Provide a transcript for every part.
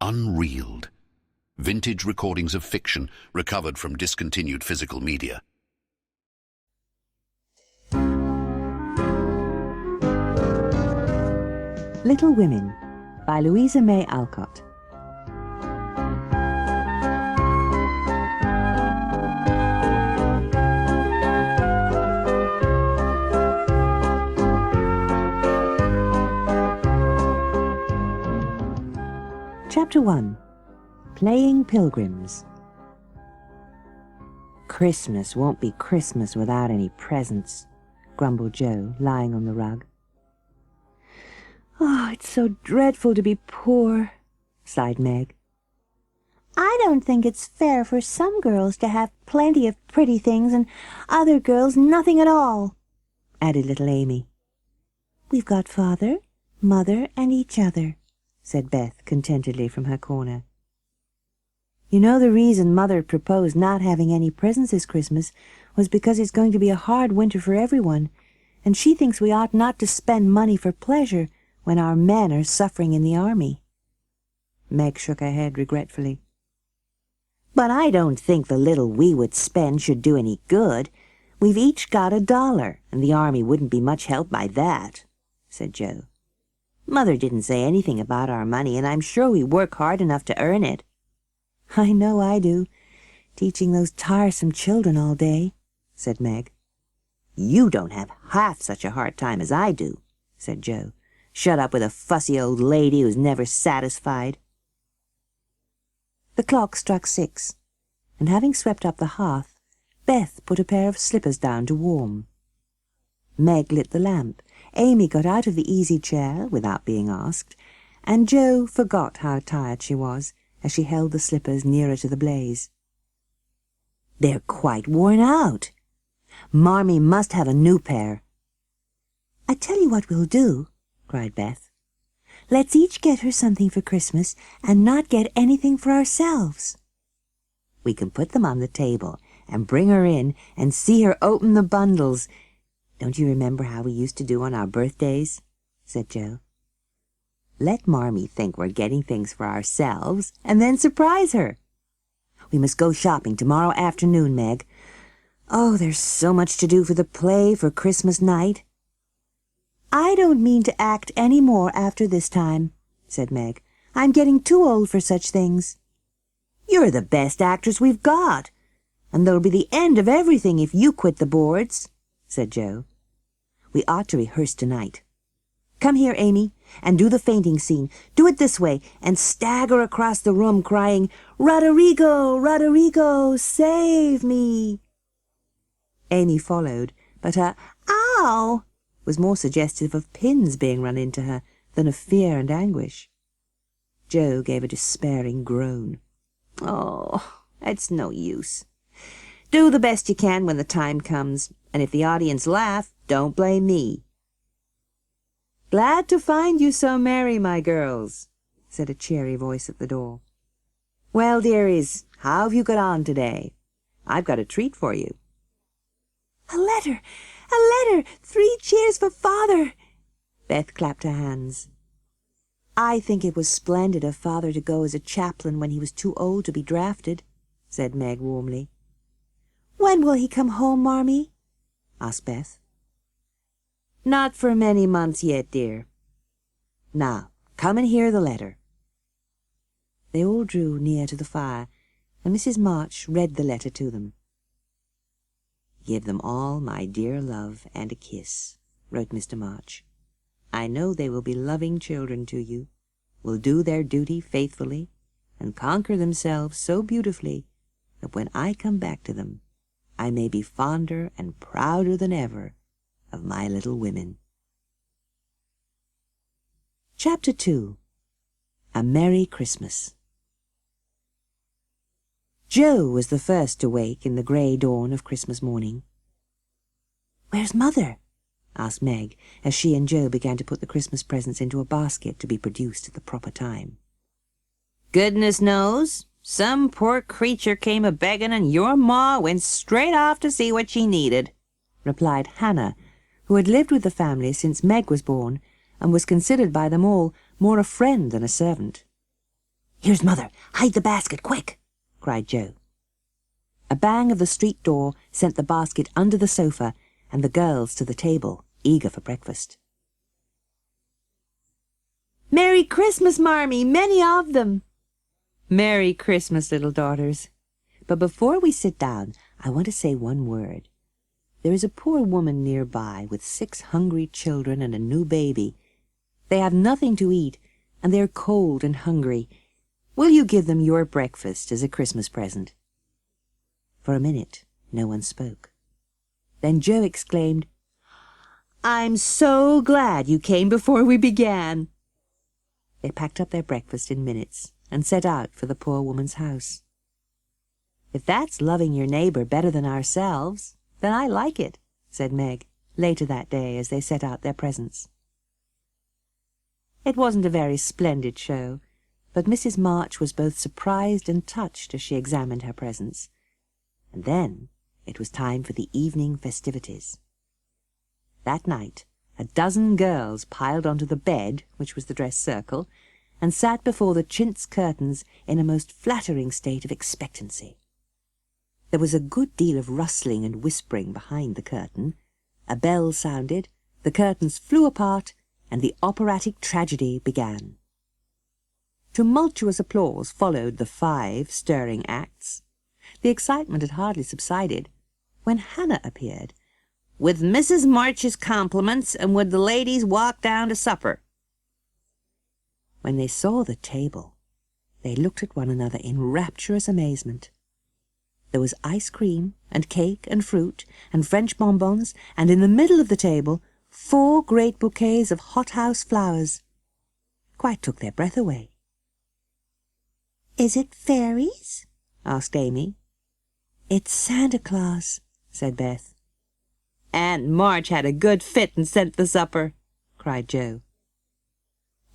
unreeled. Vintage recordings of fiction recovered from discontinued physical media. Little Women by Louisa May Alcott. Chapter 1. Playing Pilgrims. "Christmas won't be Christmas without any presents," grumbled Joe, lying on the rug. "Oh, it's so dreadful to be poor," sighed Meg. "I don't think it's fair for some girls to have plenty of pretty things and other girls nothing at all," added little Amy. "We've got Father, Mother, and each other," said Beth contentedly from her corner. "You know the reason Mother proposed not having any presents this Christmas was because it's going to be a hard winter for everyone, and she thinks we ought not to spend money for pleasure when our men are suffering in the army." Meg shook her head regretfully. "But I don't think the little we would spend should do any good. We've each got $1, and the army wouldn't be much help by that," said Joe. "Mother didn't say anything about our money, and I'm sure we work hard enough to earn it." "I know I do, teaching those tiresome children all day," said Meg. "You don't have half such a hard time as I do," said Joe. "Shut up with a fussy old lady who's never satisfied." The clock struck 6, and having swept up the hearth, Beth put a pair of slippers down to warm. Meg lit the lamp, Amy got out of the easy chair without being asked, and Joe forgot how tired she was as she held the slippers nearer to the blaze. "They're quite worn out. Marmee must have a new pair." "I tell you what we'll do," cried Beth. "Let's each get her something for Christmas and not get anything for ourselves. We can put them on the table and bring her in and see her open the bundles. Don't you remember how we used to do on our birthdays?" said Joe. "Let Marmee think we're getting things for ourselves and then surprise her. We must go shopping tomorrow afternoon, Meg. Oh, there's so much to do for the play for Christmas night." "I don't mean to act any more after this time," said Meg. "I'm getting too old for such things." "You're the best actress we've got, and there'll be the end of everything if you quit the boards," said Joe. "We ought to rehearse tonight. Come here, Amy, and do the fainting scene. Do it this way, and stagger across the room crying, 'Roderigo, Roderigo, save me!'" Amy followed, but her "Ow!" was more suggestive of pins being run into her than of fear and anguish. Joe gave a despairing groan. "Oh, it's no use. Do the best you can when the time comes, and if the audience laugh, don't blame me." "Glad to find you so merry, my girls," said a cheery voice at the door. "Well, dearies, how have you got on today? I've got a treat for you." "A letter! A letter! 3 cheers for Father!" Beth clapped her hands. "I think it was splendid of Father to go as a chaplain when he was too old to be drafted," said Meg warmly. "When will he come home, Marmee?" asked Beth. "Not for many months yet, dear. Now, come and hear the letter." They all drew near to the fire, and Mrs. March read the letter to them. "Give them all my dear love and a kiss," wrote Mr. March. "I know they will be loving children to you, will do their duty faithfully, and conquer themselves so beautifully that when I come back to them, I may be fonder and prouder than ever of my little women." Chapter 2. A Merry Christmas. Joe was the first to wake in the grey dawn of Christmas morning. "Where's Mother?" asked Meg, as she and Joe began to put the Christmas presents into a basket to be produced at the proper time. "Goodness knows. Some poor creature came a-begging, and your ma went straight off to see what she needed," replied Hannah, who had lived with the family since Meg was born and was considered by them all more a friend than a servant. "Here's Mother! Hide the basket, quick!" cried Joe. A bang of the street door sent the basket under the sofa and the girls to the table, eager for breakfast. "Merry Christmas, Marmee! Many of them!" "Merry Christmas, little daughters. But before we sit down, I want to say one word. There is a poor woman nearby with 6 hungry children and a new baby. They have nothing to eat, and they are cold and hungry. Will you give them your breakfast as a Christmas present?" For a minute, no one spoke. Then Joe exclaimed, "I'm so glad you came before we began." They packed up their breakfast in minutes and set out for the poor woman's house. "If that's loving your neighbour better than ourselves, then I like it," said Meg, later that day as they set out their presents. It wasn't a very splendid show, but Mrs. March was both surprised and touched as she examined her presents. And then it was time for the evening festivities. That night, a dozen girls piled onto the bed, which was the dress circle, and sat before the chintz curtains in a most flattering state of expectancy. There was a good deal of rustling and whispering behind the curtain. A bell sounded, the curtains flew apart, and the operatic tragedy began. Tumultuous applause followed the 5 stirring acts. The excitement had hardly subsided when Hannah appeared. "With Mrs. March's compliments, and would the ladies walk down to supper?" When they saw the table, they looked at one another in rapturous amazement. There was ice cream, and cake, and fruit, and French bonbons, and in the middle of the table 4 great bouquets of hothouse flowers. Quite took their breath away. "Is it fairies?" asked Amy. "It's Santa Claus," said Beth. "Aunt March had a good fit and sent the supper," cried Joe.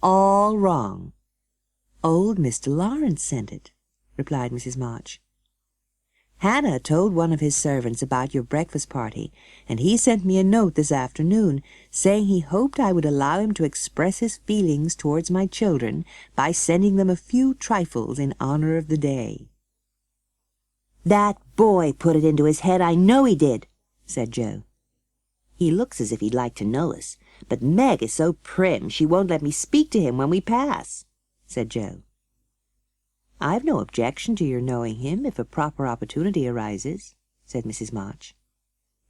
"All wrong. Old Mr. Lawrence sent it," replied Mrs. March. "Hannah told one of his servants about your breakfast party, and he sent me a note this afternoon saying he hoped I would allow him to express his feelings towards my children by sending them a few trifles in honor of the day." "That boy put it into his head, I know he did," said Joe. "He looks as if he'd like to know us, but Meg is so prim she won't let me speak to him when we pass," said Joe. "I've no objection to your knowing him if a proper opportunity arises," said Mrs. March.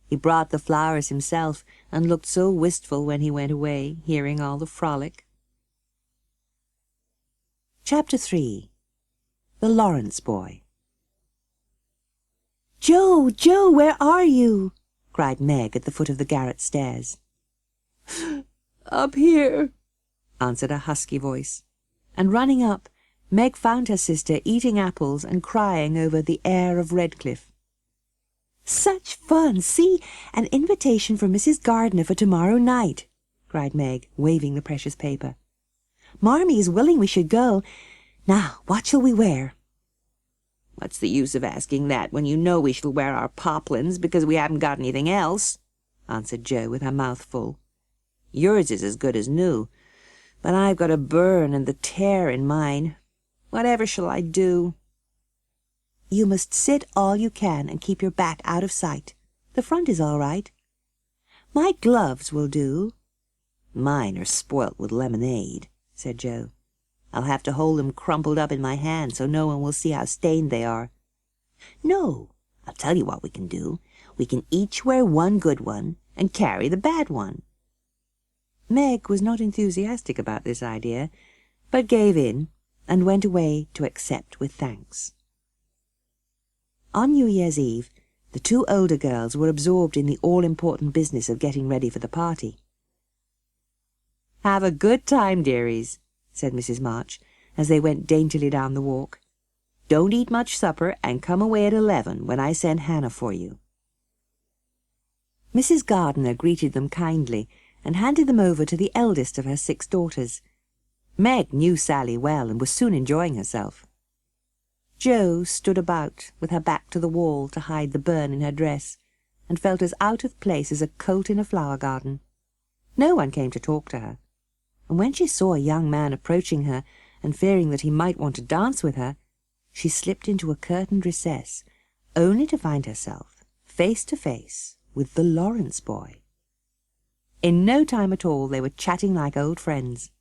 "He brought the flowers himself, and looked so wistful when he went away, hearing all the frolic." Chapter 3. The Lawrence Boy. "Joe, Joe, where are you?" cried Meg at the foot of the garret stairs. "Up here," answered a husky voice, and running up, Meg found her sister eating apples and crying over the Heir of Redcliffe. "Such fun! See, an invitation from Mrs. Gardiner for tomorrow night," cried Meg, waving the precious paper. "Marmee is willing we should go. Now, what shall we wear?" "What's the use of asking that when you know we shall wear our poplins because we haven't got anything else?" answered Joe with her mouth full. "Yours is as good as new, but I've got a burn and the tear in mine. Whatever shall I do?" "You must sit all you can and keep your back out of sight. The front is all right. My gloves will do." "Mine are spoilt with lemonade," said Joe. "I'll have to hold them crumpled up in my hand so no one will see how stained they are." "No, I'll tell you what we can do. We can each wear one good one and carry the bad one." Meg was not enthusiastic about this idea, but gave in and went away to accept with thanks. On New Year's Eve, the 2 older girls were absorbed in the all-important business of getting ready for the party. "Have a good time, dearies," said Mrs. March, as they went daintily down the walk. "Don't eat much supper, and come away at 11 when I send Hannah for you." Mrs. Gardiner greeted them kindly and handed them over to the eldest of her 6 daughters. Meg knew Sally well and was soon enjoying herself. Jo stood about with her back to the wall to hide the burn in her dress, and felt as out of place as a colt in a flower garden. No one came to talk to her, and when she saw a young man approaching her and fearing that he might want to dance with her, she slipped into a curtained recess, only to find herself face to face with the Lawrence boy. In no time at all they were chatting like old friends.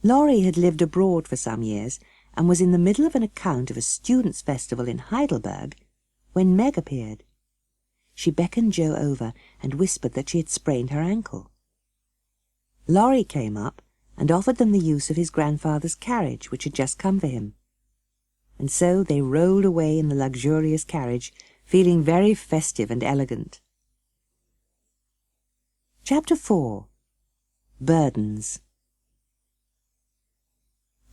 Laurie had lived abroad for some years, and was in the middle of an account of a students' festival in Heidelberg when Meg appeared. She beckoned Joe over and whispered that she had sprained her ankle. Laurie came up and offered them the use of his grandfather's carriage, which had just come for him. And so they rolled away in the luxurious carriage, feeling very festive and elegant. Chapter 4. Burdens.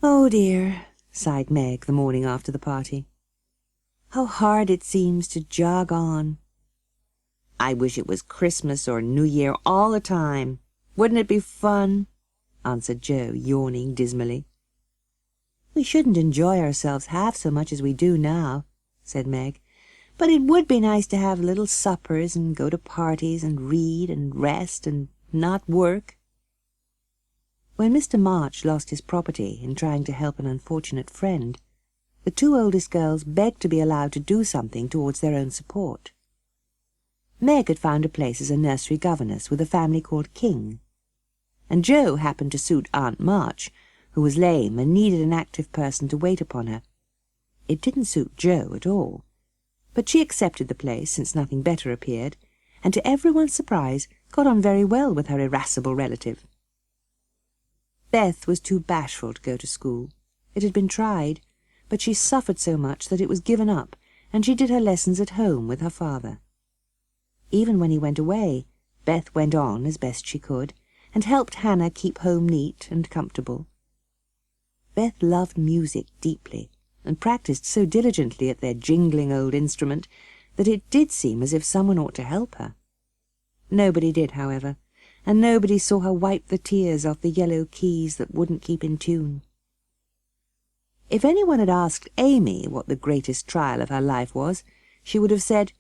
"Oh dear," sighed Meg the morning after the party. "How hard it seems to jog on. I wish it was Christmas or New Year all the time. Wouldn't it be fun?" answered Joe, yawning dismally. "We shouldn't enjoy ourselves half so much as we do now," said Meg. "But it would be nice to have little suppers and go to parties and read and rest and not work." When Mr. March lost his property in trying to help an unfortunate friend, the two oldest girls begged to be allowed to do something towards their own support. Meg had found a place as a nursery governess with a family called King, and Joe happened to suit Aunt March, who was lame and needed an active person to wait upon her. It didn't suit Joe at all, but she accepted the place since nothing better appeared, and to everyone's surprise got on very well with her irascible relative. Beth was too bashful to go to school. It had been tried, but she suffered so much that it was given up, and she did her lessons at home with her father. Even when he went away, Beth went on as best she could, and helped Hannah keep home neat and comfortable. Beth loved music deeply, and practised so diligently at their jingling old instrument that it did seem as if someone ought to help her. Nobody did, however, and nobody saw her wipe the tears off the yellow keys that wouldn't keep in tune. If anyone had asked Amy what the greatest trial of her life was, she would have said,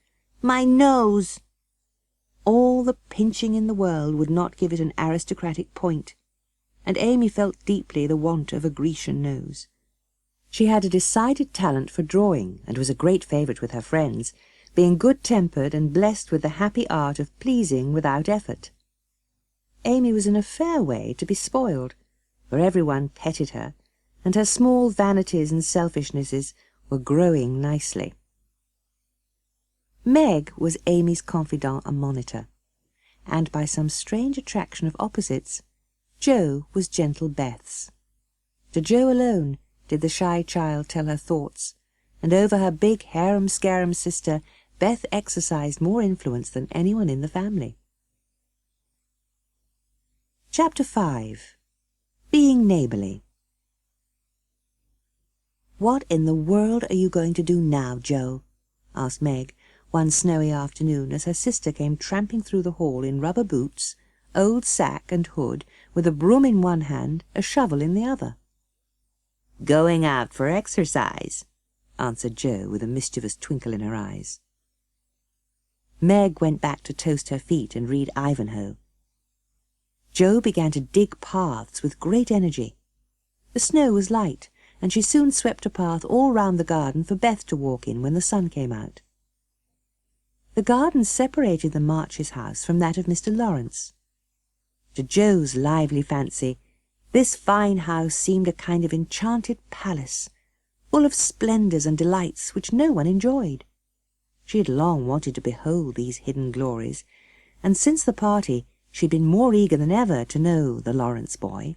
"My nose." All the pinching in the world would not give it an aristocratic point, and Amy felt deeply the want of a Grecian nose. She had a decided talent for drawing, and was a great favourite with her friends, being good-tempered and blessed with the happy art of pleasing without effort. Amy was in a fair way to be spoiled, for everyone petted her, and her small vanities and selfishnesses were growing nicely. Meg was Amy's confidant and monitor, and by some strange attraction of opposites, Joe was gentle Beth's. To Joe alone did the shy child tell her thoughts, and over her big harum-scarum sister Beth exercised more influence than anyone in the family. Chapter 5. Being Neighbourly. "What in the world are you going to do now, Joe?" asked Meg one snowy afternoon as her sister came tramping through the hall in rubber boots, old sack and hood, with a broom in one hand, a shovel in the other. "Going out for exercise," answered Joe with a mischievous twinkle in her eyes. Meg went back to toast her feet and read Ivanhoe. Joe began to dig paths with great energy. The snow was light, and she soon swept a path all round the garden for Beth to walk in when the sun came out. The garden separated the Marches' house from that of Mr. Lawrence. To Joe's lively fancy, this fine house seemed a kind of enchanted palace, full of splendours and delights which no one enjoyed. She had long wanted to behold these hidden glories, and since the party she had been more eager than ever to know the Lawrence boy.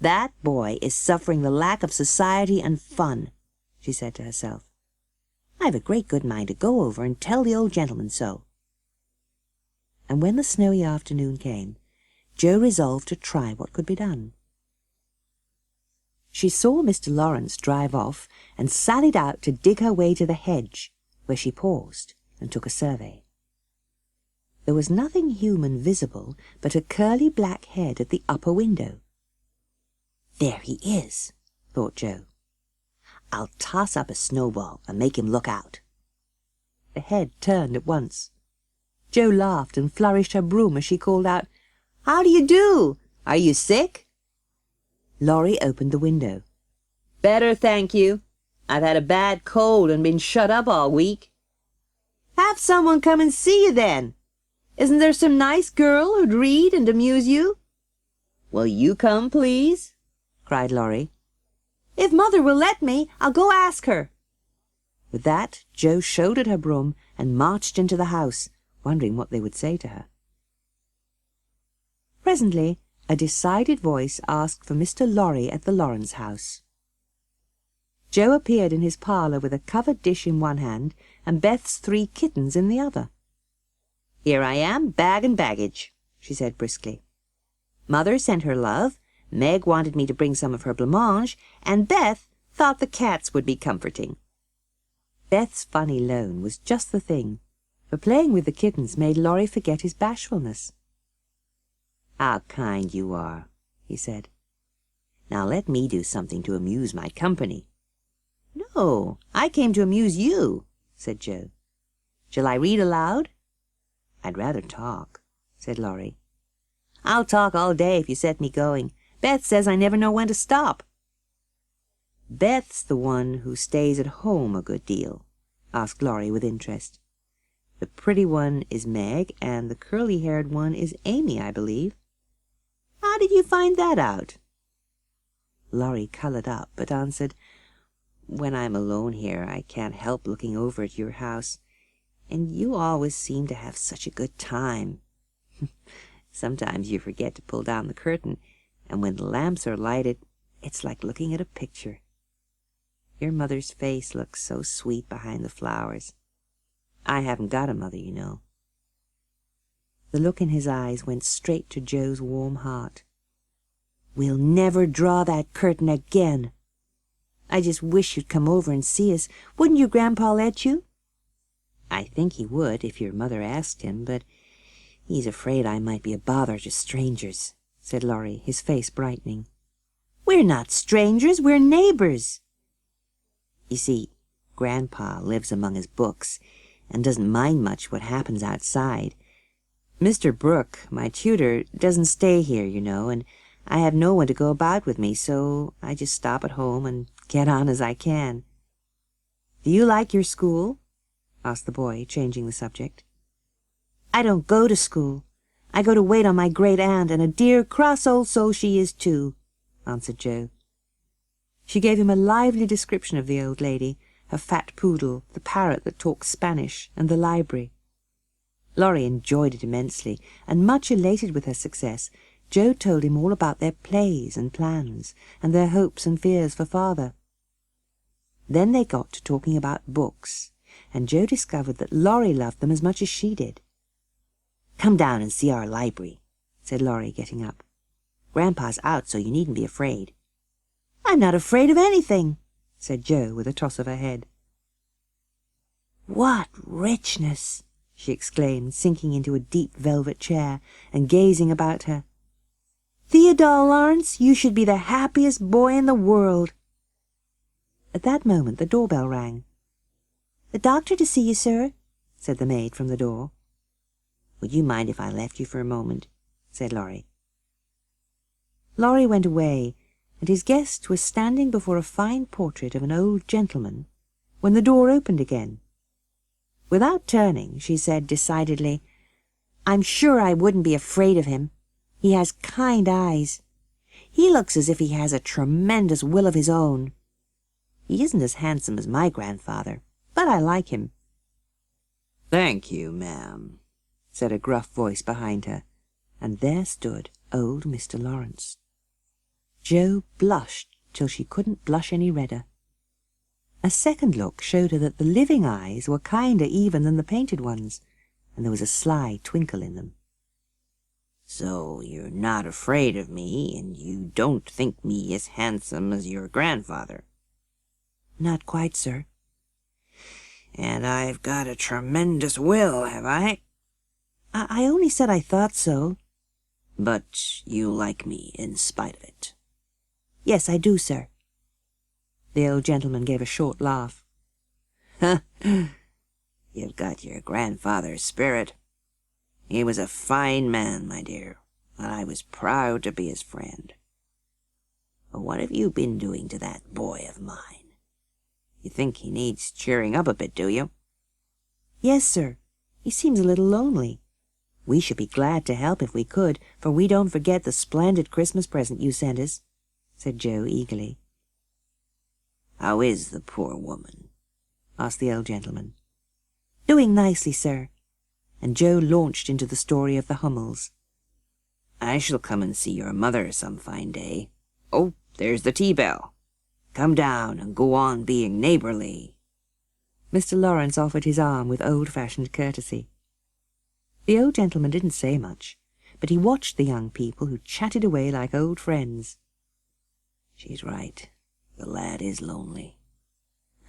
"That boy is suffering the lack of society and fun," she said to herself. "I've a great good mind to go over and tell the old gentleman so." And when the snowy afternoon came, Joe resolved to try what could be done. She saw Mr. Lawrence drive off and sallied out to dig her way to the hedge, where she paused and took a survey. There was nothing human visible but a curly black head at the upper window. "There he is," thought Joe. "I'll toss up a snowball and make him look out." The head turned at once. Joe laughed and flourished her broom as she called out, "How do you do? Are you sick?" Laurie opened the window. "Better, thank you. I've had a bad cold and been shut up all week." "Have someone come and see you then. Isn't there some nice girl who'd read and amuse you?" "Will you come, please?" cried Laurie. "If Mother will let me, I'll go ask her." With that, Jo shouldered her broom and marched into the house, wondering what they would say to her. Presently, a decided voice asked for Mr. Lorry at the Lawrence house. Jo appeared in his parlour with a covered dish in one hand and Beth's 3 kittens in the other. "Here I am, bag and baggage," she said briskly. "Mother sent her love, Meg wanted me to bring some of her blancmange, and Beth thought the cats would be comforting." Beth's funny loan was just the thing, for playing with the kittens made Laurie forget his bashfulness. "How kind you are," he said. "Now let me do something to amuse my company." "No, I came to amuse you," said Jo. "Shall I read aloud?" "I'd rather talk," said Laurie. "I'll talk all day if you set me going. Beth says I never know when to stop." "Beth's the one who stays at home a good deal?" asked Laurie with interest. "The pretty one is Meg, and the curly-haired one is Amy, I believe." "How did you find that out?" Laurie coloured up, but answered, "When I'm alone here, I can't help looking over at your house, and you always seem to have such a good time. Sometimes you forget to pull down the curtain, and when the lamps are lighted, it's like looking at a picture. Your mother's face looks so sweet behind the flowers. I haven't got a mother, you know." The look in his eyes went straight to Jo's warm heart. "We'll never draw that curtain again. I just wish you'd come over and see us. Wouldn't your grandpa let you?" "I think he would if your mother asked him, but he's afraid I might be a bother to strangers," said Laurie, his face brightening. "We're not strangers, we're neighbours." "You see, Grandpa lives among his books and doesn't mind much what happens outside. Mr. Brooke, my tutor, doesn't stay here, you know, and I have no one to go about with me, so I just stop at home and get on as I can." "Do you like your school?" asked the boy, changing the subject. "I don't go to school. I go to wait on my great-aunt, and a dear cross old soul she is too," answered Jo. She gave him a lively description of the old lady, her fat poodle, the parrot that talked Spanish, and the library. Laurie enjoyed it immensely, and much elated with her success, Jo told him all about their plays and plans, and their hopes and fears for father. Then they got to talking about books, and Jo discovered that Laurie loved them as much as she did. "Come down and see our library," said Laurie, getting up. "Grandpa's out, so you needn't be afraid." "I'm not afraid of anything," said Jo with a toss of her head. "What richness!" she exclaimed, sinking into a deep velvet chair and gazing about her. "Theodore Lawrence, you should be the happiest boy in the world." At that moment the doorbell rang. "The doctor to see you, sir," said the maid from the door. "Would you mind if I left you for a moment?" said Laurie. Laurie went away, and his guest was standing before a fine portrait of an old gentleman when the door opened again. Without turning, she said decidedly, "I'm sure I wouldn't be afraid of him. He has kind eyes. He looks as if he has a tremendous will of his own. He isn't as handsome as my grandfather, but I like him." "Thank you, ma'am," said a gruff voice behind her, and there stood old Mr. Lawrence. Jo blushed till she couldn't blush any redder. A second look showed her that the living eyes were kinder even than the painted ones, and there was a sly twinkle in them. "So you're not afraid of me, and you don't think me as handsome as your grandfather?" "Not quite, sir." "And I've got a tremendous will, have I?" I only said I thought so." "But you like me in spite of it?" "Yes, I do, sir." The old gentleman gave a short laugh. "You've got your grandfather's spirit. He was a fine man, my dear, and I was proud to be his friend." What have you been doing to that boy of mine? You think he needs cheering up a bit, do you?" "Yes, sir. He seems a little lonely. We should be glad to help if we could, for we don't forget the splendid Christmas present you sent us," said Joe eagerly. "How is the poor woman?" asked the old gentleman. "Doing nicely, sir." And Joe launched into the story of the Hummels. "I shall come and see your mother some fine day. Oh, there's the tea-bell. Come down and go on being neighbourly." Mr. Lawrence offered his arm with old-fashioned courtesy. The old gentleman didn't say much, but he watched the young people, who chatted away like old friends. "She's right. The lad is lonely.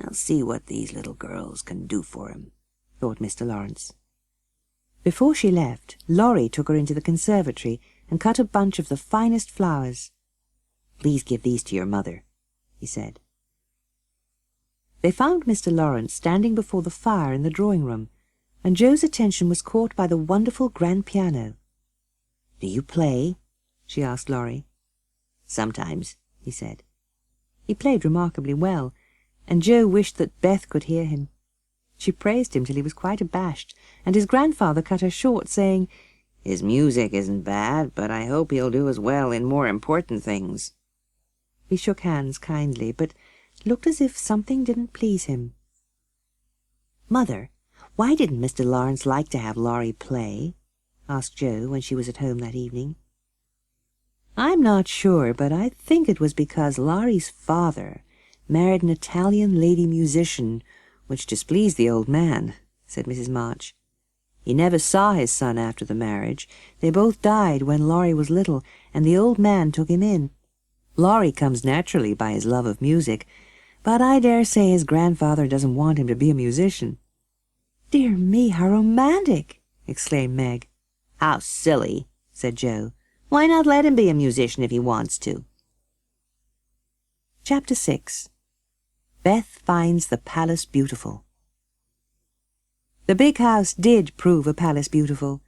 I'll see what these little girls can do for him," thought Mr. Lawrence. Before she left, Laurie took her into the conservatory and cut a bunch of the finest flowers. "Please give these to your mother," he said. They found Mr. Lawrence standing before the fire in the drawing-room, and Joe's attention was caught by the wonderful grand piano. "Do you play?" she asked Laurie. "Sometimes," he said. He played remarkably well, and Joe wished that Beth could hear him. She praised him till he was quite abashed, and his grandfather cut her short, saying, "His music isn't bad, but I hope he'll do as well in more important things." He shook hands kindly, but looked as if something didn't please him. "Mother, why didn't Mr. Lawrence like to have Laurie play?" asked Joe when she was at home that evening. "I'm not sure, but I think it was because Laurie's father married an Italian lady musician, which displeased the old man," said Mrs. March. "He never saw his son after the marriage. They both died when Laurie was little, and the old man took him in. Laurie comes naturally by his love of music, but I dare say his grandfather doesn't want him to be a musician." "Dear me, how romantic!" exclaimed Meg. "How silly," said Joe. "Why not let him be a musician if he wants to?" Chapter 6. Beth Finds the Palace Beautiful. The big house did prove a palace beautiful,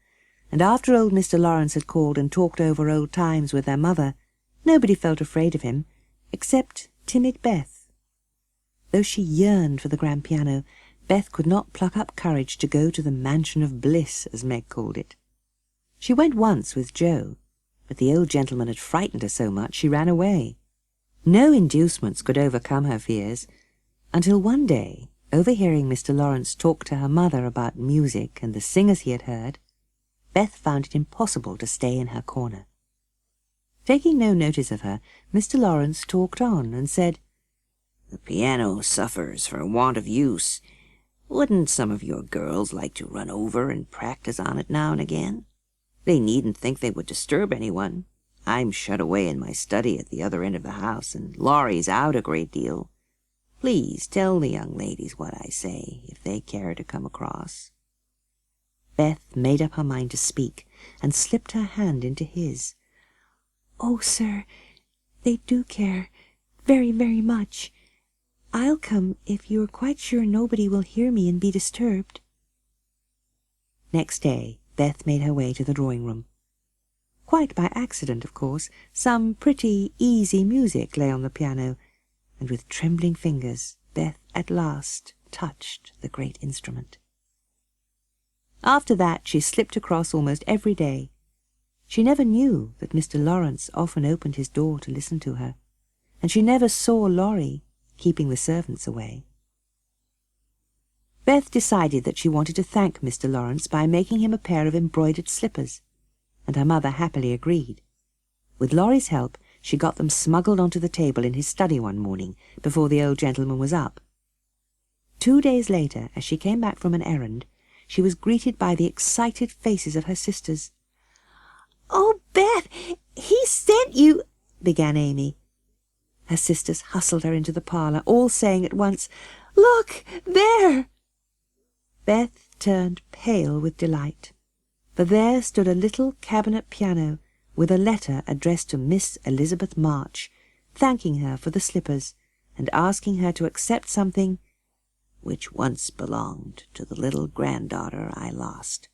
and after old Mr. Lawrence had called and talked over old times with their mother, nobody felt afraid of him, except timid Beth. Though she yearned for the grand piano, Beth could not pluck up courage to go to the mansion of bliss, as Meg called it. She went once with Joe, but the old gentleman had frightened her so much she ran away. No inducements could overcome her fears, until one day, overhearing Mr. Lawrence talk to her mother about music and the singers he had heard, Beth found it impossible to stay in her corner. Taking no notice of her, Mr. Lawrence talked on and said, "The piano suffers for want of use. Wouldn't some of your girls like to run over and practice on it now and again? They needn't think they would disturb anyone. I'm shut away in my study at the other end of the house, and Laurie's out a great deal. Please tell the young ladies what I say, if they care to come across." Beth made up her mind to speak, and slipped her hand into his. "Oh, sir, they do care, very, very much. I'll come if you are quite sure nobody will hear me and be disturbed." Next day Beth made her way to the drawing-room. Quite by accident, of course, some pretty, easy music lay on the piano, and with trembling fingers Beth at last touched the great instrument. After that she slipped across almost every day. She never knew that Mr. Lawrence often opened his door to listen to her, and she never saw Laurie keeping the servants away. Beth decided that she wanted to thank Mr. Lawrence by making him a pair of embroidered slippers, and her mother happily agreed. With Laurie's help, she got them smuggled onto the table in his study one morning, before the old gentleman was up. 2 days later, as she came back from an errand, she was greeted by the excited faces of her sisters. "Oh, Beth, he sent you—" began Amy. Her sisters hustled her into the parlour, all saying at once, "Look, there!" Beth turned pale with delight, for there stood a little cabinet piano with a letter addressed to Miss Elizabeth March, thanking her for the slippers and asking her to accept something "which once belonged to the little granddaughter I lost."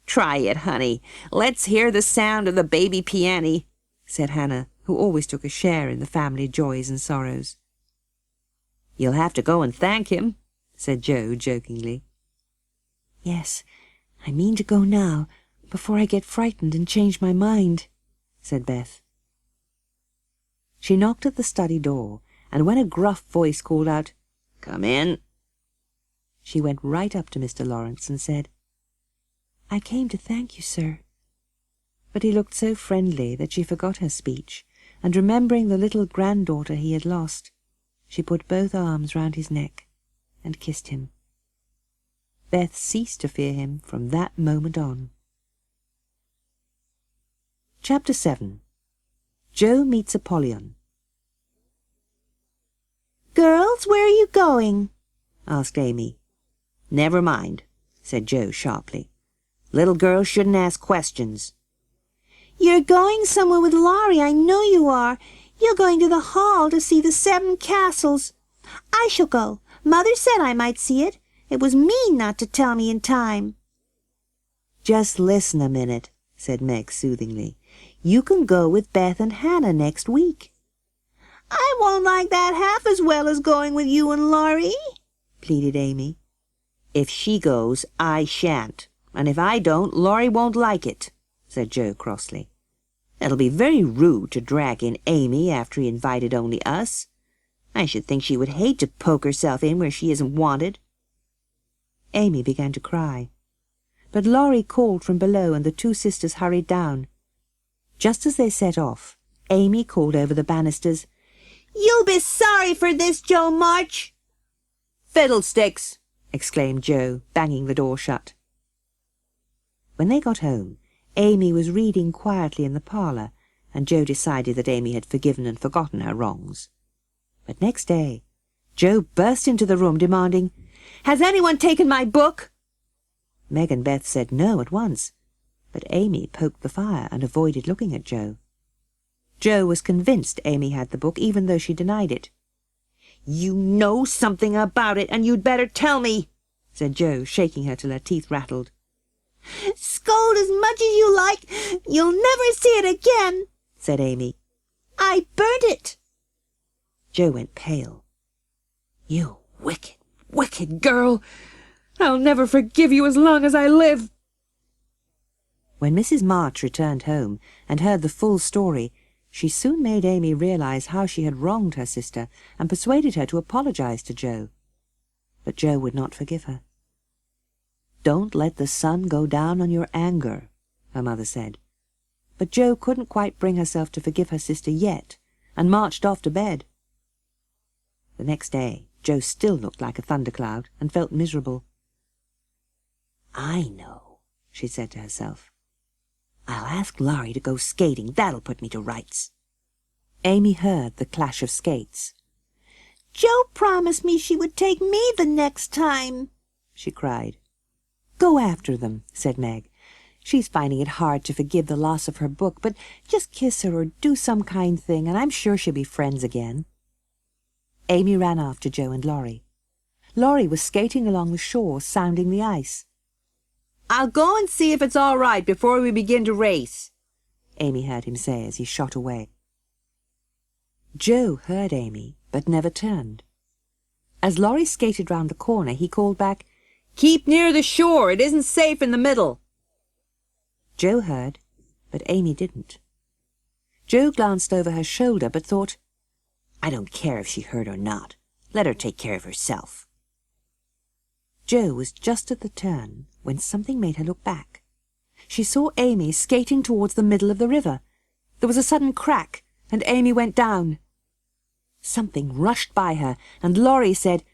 "Try it, honey. Let's hear the sound of the baby piano," said Hannah, who always took a share in the family joys and sorrows. "You'll have to go and thank him," said Joe jokingly. "Yes, I mean to go now, before I get frightened and change my mind," said Beth. She knocked at the study door, and when a gruff voice called out, "Come in," she went right up to Mr. Lawrence and said, "I came to thank you, sir." But he looked so friendly that she forgot her speech, and remembering the little granddaughter he had lost, she put both arms round his neck and kissed him. Beth ceased to fear him from that moment on. Chapter 7. Joe Meets Apollyon. "Girls, where are you going?" asked Amy. "Never mind," said Joe sharply. "Little girls shouldn't ask questions." "You're going somewhere with Laurie, I know you are. You're going to the hall to see the 7 castles. I shall go. Mother said I might see it. It was mean not to tell me in time." "Just listen a minute," said Meg soothingly. "You can go with Beth and Hannah next week." "I won't like that half as well as going with you and Laurie," pleaded Amy. "If she goes, I shan't. And if I don't, Laurie won't like it," said Joe crossly. "It'll be very rude to drag in Amy after he invited only us. I should think she would hate to poke herself in where she isn't wanted." Amy began to cry. But Laurie called from below, and the 2 sisters hurried down. Just as they set off, Amy called over the banisters, "You'll be sorry for this, Joe March." "Fiddlesticks!" exclaimed Joe, banging the door shut. When they got home, Amy was reading quietly in the parlour, and Joe decided that Amy had forgiven and forgotten her wrongs. But next day, Joe burst into the room demanding, "Has anyone taken my book?" Meg and Beth said no at once, but Amy poked the fire and avoided looking at Joe. Joe was convinced Amy had the book, even though she denied it. "You know something about it, and you'd better tell me," said Joe, shaking her till her teeth rattled. "Scold as much as you like. You'll never see it again," said Amy. "I burnt it." Joe went pale. "You wicked, wicked girl! I'll never forgive you as long as I live." When Mrs. March returned home and heard the full story, she soon made Amy realize how she had wronged her sister and persuaded her to apologize to Joe. But Joe would not forgive her. "Don't let the sun go down on your anger," her mother said. But Joe couldn't quite bring herself to forgive her sister yet, and marched off to bed. The next day, Joe still looked like a thundercloud and felt miserable. "I know," she said to herself. "I'll ask Laurie to go skating. That'll put me to rights." Amy heard the clash of skates. "Joe promised me she would take me the next time," she cried. "Go after them," said Meg. "She's finding it hard to forgive the loss of her book, but just kiss her or do some kind thing, and I'm sure she'll be friends again." Amy ran after Joe and Laurie. Laurie was skating along the shore, sounding the ice. "I'll go and see if it's all right before we begin to race," Amy heard him say as he shot away. Joe heard Amy, but never turned. As Laurie skated round the corner, he called back, "Keep near the shore. It isn't safe in the middle." Joe heard, but Amy didn't. Joe glanced over her shoulder, but thought, "I don't care if she heard or not. Let her take care of herself." Joe was just at the turn when something made her look back. She saw Amy skating towards the middle of the river. There was a sudden crack, and Amy went down. Something rushed by her, and Laurie said,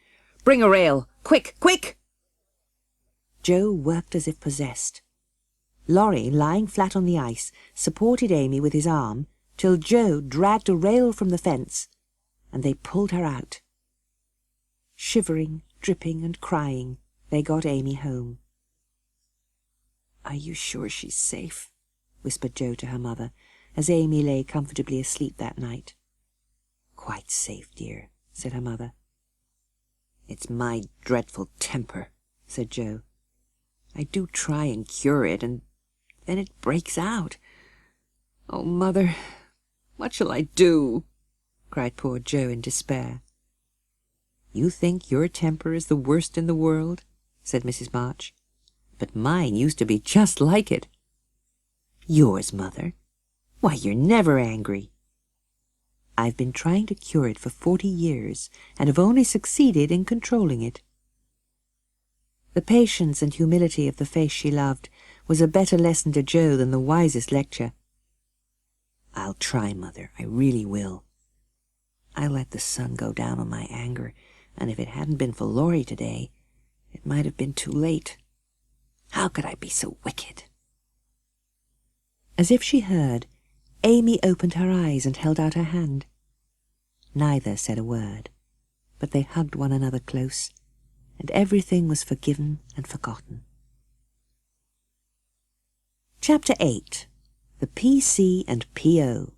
"Bring a rail. Quick, quick!" Joe worked as if possessed. Laurie, lying flat on the ice, supported Amy with his arm till Joe dragged a rail from the fence, and they pulled her out. Shivering, dripping, and crying, they got Amy home. "Are you sure she's safe?" whispered Joe to her mother, as Amy lay comfortably asleep that night. "Quite safe, dear," said her mother. "It's my dreadful temper," said Joe. "I do try and cure it, and then it breaks out. Oh, Mother, What shall I do?" cried poor Jo in despair. "You think your temper is the worst in the world," said Mrs. March, "but mine used to be just like it." "Yours, mother? Why, you're never angry." "I've been trying to cure it for 40 years, and have only succeeded in controlling it." The patience and humility of the face she loved was a better lesson to Jo than the wisest lecture. "I'll try, mother, I really will. I let the sun go down on my anger, and if it hadn't been for Laurie today, it might have been too late. How could I be so wicked?" As if she heard, Amy opened her eyes and held out her hand. Neither said a word, but they hugged one another close, and everything was forgiven and forgotten. Chapter 8. The P.C. and P.O.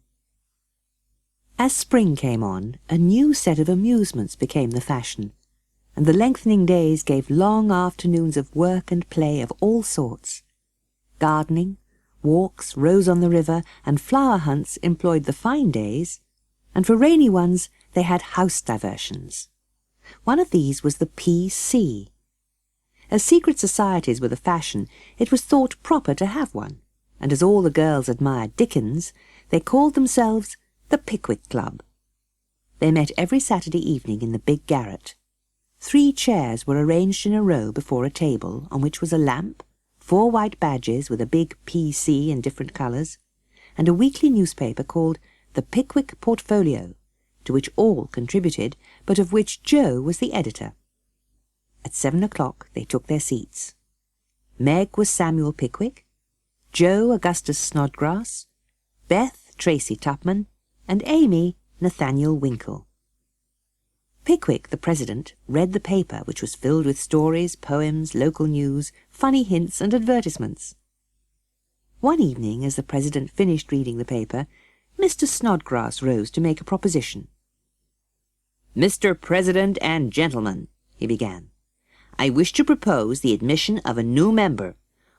As spring came on, a new set of amusements became the fashion, and the lengthening days gave long afternoons of work and play of all sorts. Gardening, walks, rows on the river, and flower hunts employed the fine days, and for rainy ones they had house diversions. One of these was the P.C. As secret societies were the fashion, it was thought proper to have one, and as all the girls admired Dickens, they called themselves the Pickwick Club. They met every Saturday evening in the big garret. 3 chairs were arranged in a row before a table on which was a lamp, 4 white badges with a big P.C. in different colours, and a weekly newspaper called the Pickwick Portfolio, to which all contributed, but of which Jo was the editor. At 7 o'clock they took their seats. Meg was Samuel Pickwick, Jo Augustus Snodgrass, Beth Tracy Tupman, and Amy Nathaniel Winkle. Pickwick, the president, read the paper, which was filled with stories, poems, local news, funny hints, and advertisements. One evening, as the president finished reading the paper, Mr. Snodgrass rose to make a proposition. "Mr. President and gentlemen," he began, "I wish to propose the admission of a new member,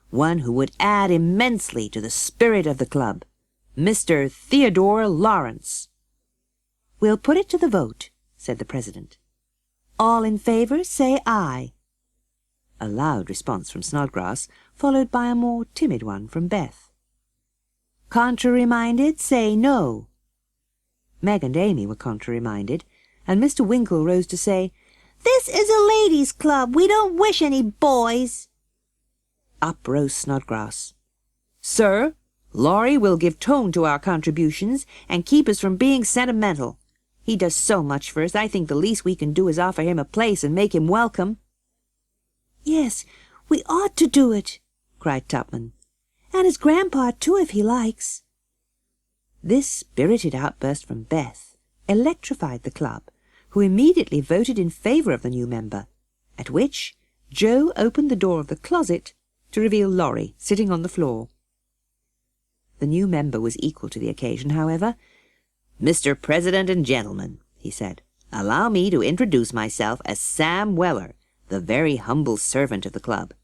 one who would add immensely to the spirit of the club, Mr. Theodore Lawrence." "We'll put it to the vote," said the president. "All in favour, say aye." A loud response from Snodgrass, followed by a more timid one from Beth. "Contrary-minded, say no." Meg and Amy were contrary-minded, and Mr. Winkle rose to say, "This is a ladies' club. We don't wish any boys." Up rose Snodgrass. "Sir, Laurie will give tone to our contributions and keep us from being sentimental. He does so much for us, I think the least we can do is offer him a place and make him welcome." "Yes, we ought to do it," cried Tupman. "And his grandpa, too, if he likes." This spirited outburst from Beth electrified the club, who immediately voted in favour of the new member, at which Jo opened the door of the closet to reveal Laurie sitting on the floor. The new member was equal to the occasion, however. "Mr. President and gentlemen," he said, "allow me to introduce myself as Sam Weller, the very humble servant of the club.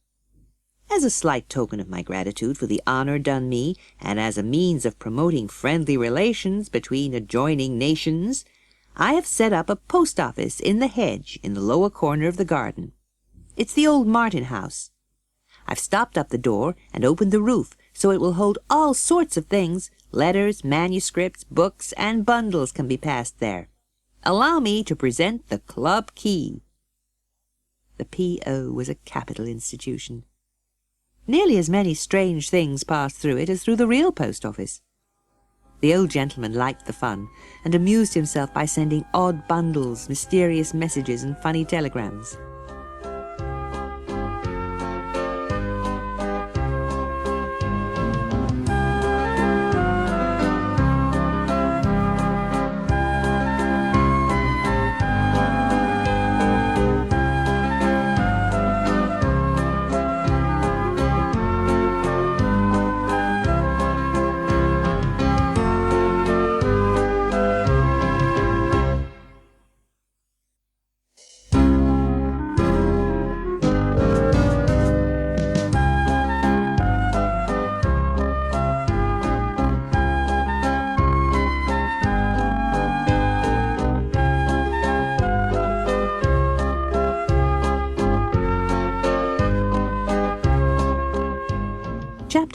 As a slight token of my gratitude for the honour done me, and as a means of promoting friendly relations between adjoining nations, I have set up a post office in the hedge in the lower corner of the garden. It's the old Martin house. I've stopped up the door and opened the roof so it will hold all sorts of things. Letters, manuscripts, books, and bundles can be passed there. Allow me to present the club key." The P.O. was a capital institution. Nearly as many strange things passed through it as through the real post office. The old gentleman liked the fun, and amused himself by sending odd bundles, mysterious messages, and funny telegrams.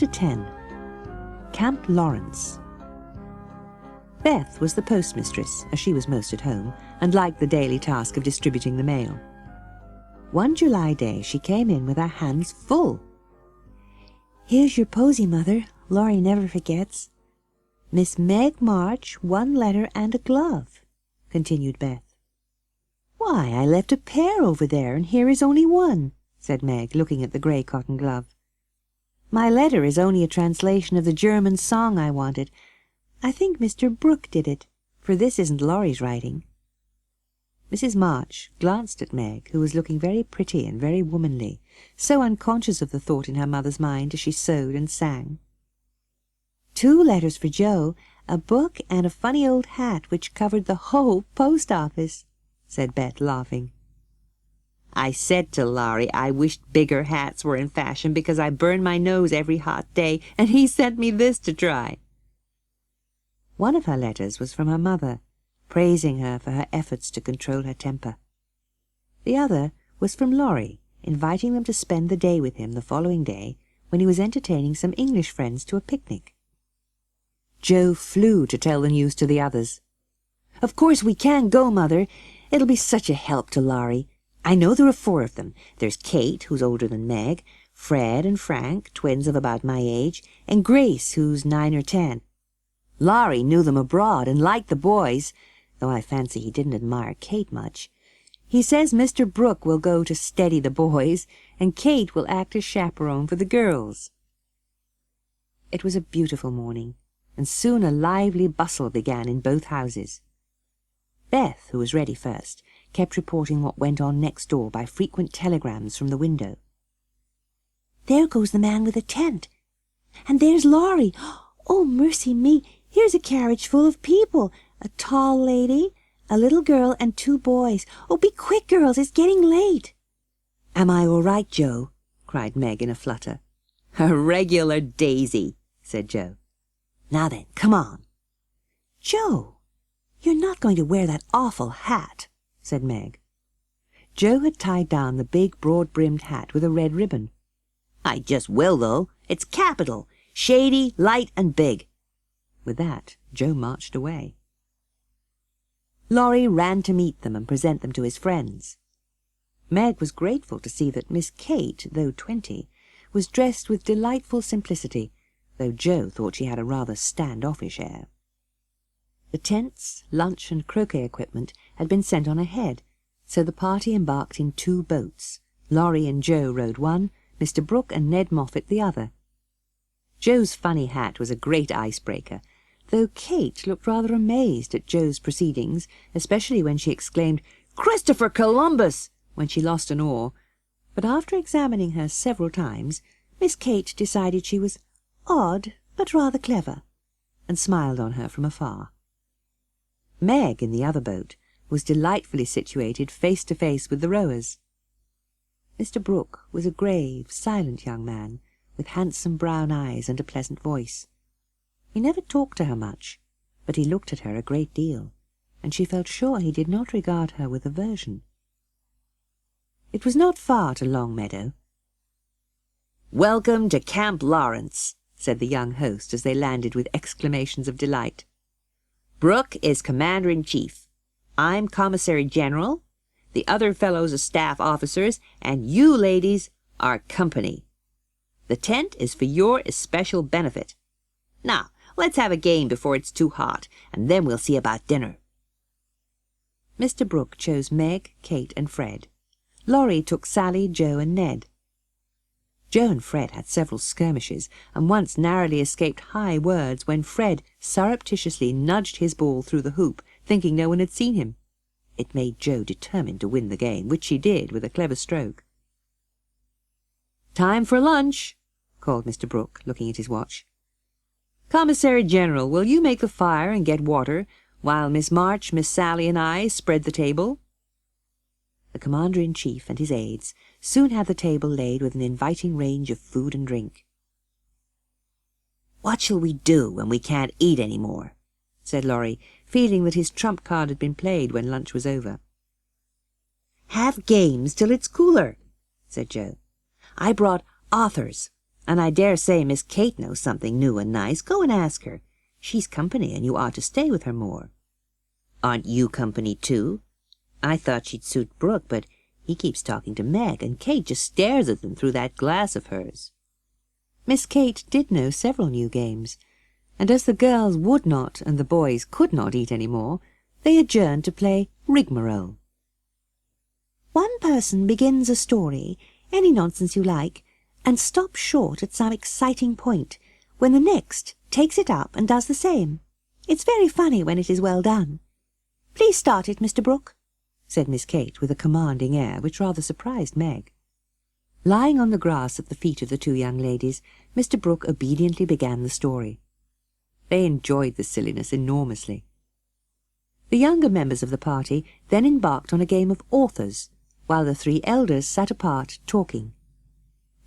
Chapter 10. Camp Lawrence. Beth was the postmistress, as she was most at home, and liked the daily task of distributing the mail. One July day she came in with her hands full. "Here's your posy, Mother. Laurie never forgets." "Miss Meg March, 1 letter and a glove," continued Beth. "Why, I left a pair over there, and here is only 1, said Meg, looking at the grey cotton glove. "My letter is only a translation of the German song I wanted. I think Mr. Brooke did it, for this isn't Laurie's writing." Mrs. March glanced at Meg, who was looking very pretty and very womanly, so unconscious of the thought in her mother's mind as she sewed and sang. "2 letters for Joe, a book and a funny old hat which covered the whole post office," said Beth, laughing. "I said to Laurie I wished bigger hats were in fashion because I burn my nose every hot day, and he sent me this to try." One of her letters was from her mother, praising her for her efforts to control her temper. The other was from Laurie, inviting them to spend the day with him the following day, when he was entertaining some English friends to a picnic. Joe flew to tell the news to the others. "Of course we can go, Mother. It'll be such a help to Laurie. I know there are 4 of them. There's Kate, who's older than Meg, Fred and Frank, twins of about my age, and Grace, who's 9 or 10. Laurie knew them abroad and liked the boys, though I fancy he didn't admire Kate much. He says Mr. Brooke will go to steady the boys, and Kate will act as chaperone for the girls." It was a beautiful morning, and soon a lively bustle began in both houses. Beth, who was ready first, kept reporting what went on next door by frequent telegrams from the window. "There goes the man with the tent. And there's Laurie. Oh, mercy me, here's a carriage full of people. A tall lady, a little girl, and 2 boys. Oh, be quick, girls, it's getting late." "Am I all right, Joe?" cried Meg in a flutter. "A regular daisy," said Joe. "Now then, come on." "Joe, you're not going to wear that awful hat," said Meg. Joe had tied down the big broad-brimmed hat with a red ribbon. "I just will, though. It's capital. Shady, light, and big." With that, Joe marched away. Laurie ran to meet them and present them to his friends. Meg was grateful to see that Miss Kate, though 20, was dressed with delightful simplicity, though Joe thought she had a rather stand-offish air. The tents, lunch, and croquet equipment had been sent on ahead, so the party embarked in 2 boats. Laurie and Joe rowed one, Mr. Brooke and Ned Moffat the other. Joe's funny hat was a great icebreaker, though Kate looked rather amazed at Joe's proceedings, especially when she exclaimed, "Christopher Columbus!" when she lost an oar, but after examining her several times, Miss Kate decided she was odd but rather clever, and smiled on her from afar. Meg, in the other boat, was delightfully situated face to face with the rowers. Mr. Brooke was a grave, silent young man, with handsome brown eyes and a pleasant voice. He never talked to her much, but he looked at her a great deal, and she felt sure he did not regard her with aversion. It was not far to Longmeadow. "Welcome to Camp Lawrence," said the young host as they landed with exclamations of delight. "Brooke is Commander-in-Chief. I'm Commissary General. The other fellows are staff officers, and you ladies are company. The tent is for your especial benefit. Now, let's have a game before it's too hot, and then we'll see about dinner." Mr. Brooke chose Meg, Kate, and Fred. Laurie took Sally, Joe, and Ned. Joe and Fred had several skirmishes, and once narrowly escaped high words when Fred surreptitiously nudged his ball through the hoop, thinking no one had seen him. It made Joe determined to win the game, which she did with a clever stroke. "Time for lunch," called Mr. Brooke, looking at his watch. "Commissary General, will you make the fire and get water, while Miss March, Miss Sally, and I spread the table?" The Commander-in-Chief and his aides soon had the table laid with an inviting range of food and drink. "What shall we do when we can't eat any more?" said Laurie, feeling that his trump card had been played when lunch was over. "Have games till it's cooler," said Joe. "I brought authors. And I dare say Miss Kate knows something new and nice. Go and ask her. She's company, and you ought to stay with her more. Aren't you company, too? I thought she'd suit Brooke, but he keeps talking to Meg, and Kate just stares at them through that glass of hers. Miss Kate did know several new games, and as the girls would not and the boys could not eat any more, they adjourned to play rigmarole. One person begins a story, any nonsense you like, and stops short at some exciting point, when the next takes it up and does the same. It's very funny when it is well done. Please start it, Mr. Brooke, said Miss Kate with a commanding air which rather surprised Meg. Lying on the grass at the feet of the two young ladies, Mr. Brooke obediently began the story. They enjoyed the silliness enormously. The younger members of the party then embarked on a game of authors, while the three elders sat apart talking.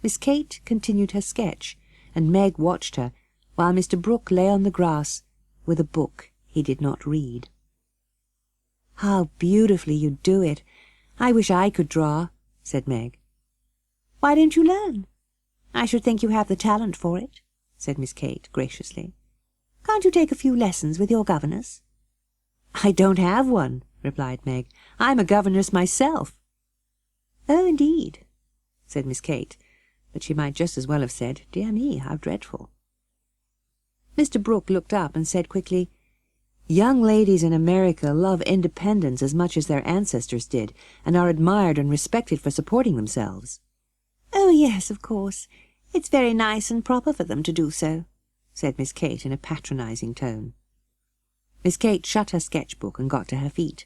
Miss Kate continued her sketch, and Meg watched her, while Mr. Brooke lay on the grass with a book he did not read. "How beautifully you do it! I wish I could draw," said Meg. "Why don't you learn? I should think you have the talent for it," said Miss Kate graciously. "Can't you take a few lessons with your governess?" "I don't have one," replied Meg. "I'm a governess myself." "Oh, indeed," said Miss Kate, but she might just as well have said, "Dear me, how dreadful." Mr. Brooke looked up and said quickly, "Young ladies in America love independence as much as their ancestors did, and are admired and respected for supporting themselves." "Oh, yes, of course. It's very nice and proper for them to do so," said Miss Kate in a patronizing tone. Miss Kate shut her sketch-book and got to her feet.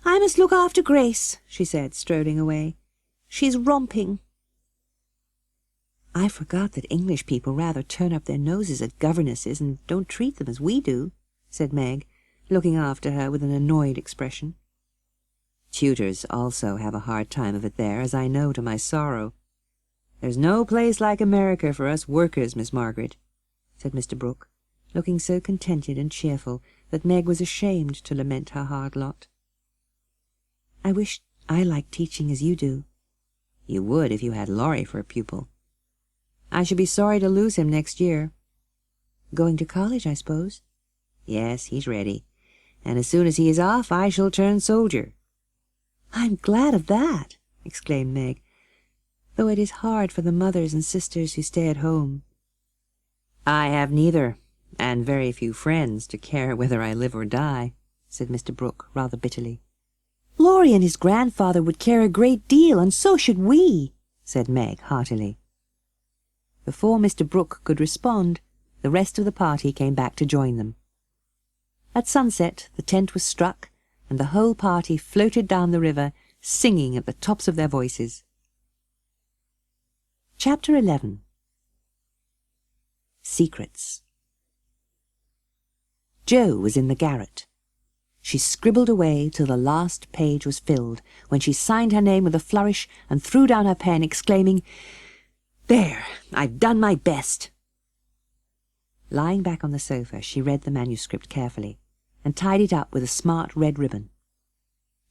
"I must look after Grace," she said, strolling away. "She's romping." "I forgot that English people rather turn up their noses at governesses and don't treat them as we do," said Meg, looking after her with an annoyed expression. "Tutors also have a hard time of it there, as I know to my sorrow. There's no place like America for us workers, Miss Margaret," said Mr. Brooke, looking so contented and cheerful that Meg was ashamed to lament her hard lot. "I wish I liked teaching as you do." "You would if you had Laurie for a pupil." "I should be sorry to lose him next year." "Going to college, I suppose?" "Yes, he's ready, and as soon as he is off I shall turn soldier." "I'm glad of that," exclaimed Meg, "though it is hard for the mothers and sisters who stay at home." "I have neither, and very few friends to care whether I live or die," said Mr. Brooke rather bitterly. "Laurie and his grandfather would care a great deal, and so should we," said Meg heartily. Before Mr. Brooke could respond, the rest of the party came back to join them. At sunset the tent was struck, and the whole party floated down the river, singing at the tops of their voices. Chapter 11. Secrets. Jo was in the garret. She scribbled away till the last page was filled, when she signed her name with a flourish and threw down her pen, exclaiming, "There, I've done my best." Lying back on the sofa, she read the manuscript carefully, and tied it up with a smart red ribbon.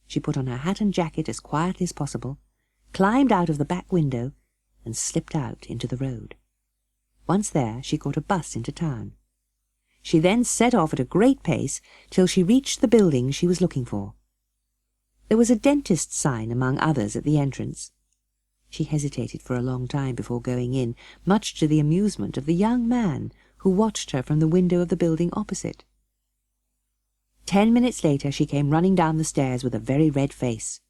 She put on her hat and jacket as quietly as possible, climbed out of the back window, and slipped out into the road. Once there, she caught a bus into town. She then set off at a great pace till she reached the building she was looking for. There was a dentist's sign among others at the entrance. She hesitated for a long time before going in, much to the amusement of the young man who watched her from the window of the building opposite. 10 minutes later she came running down the stairs with a very red face.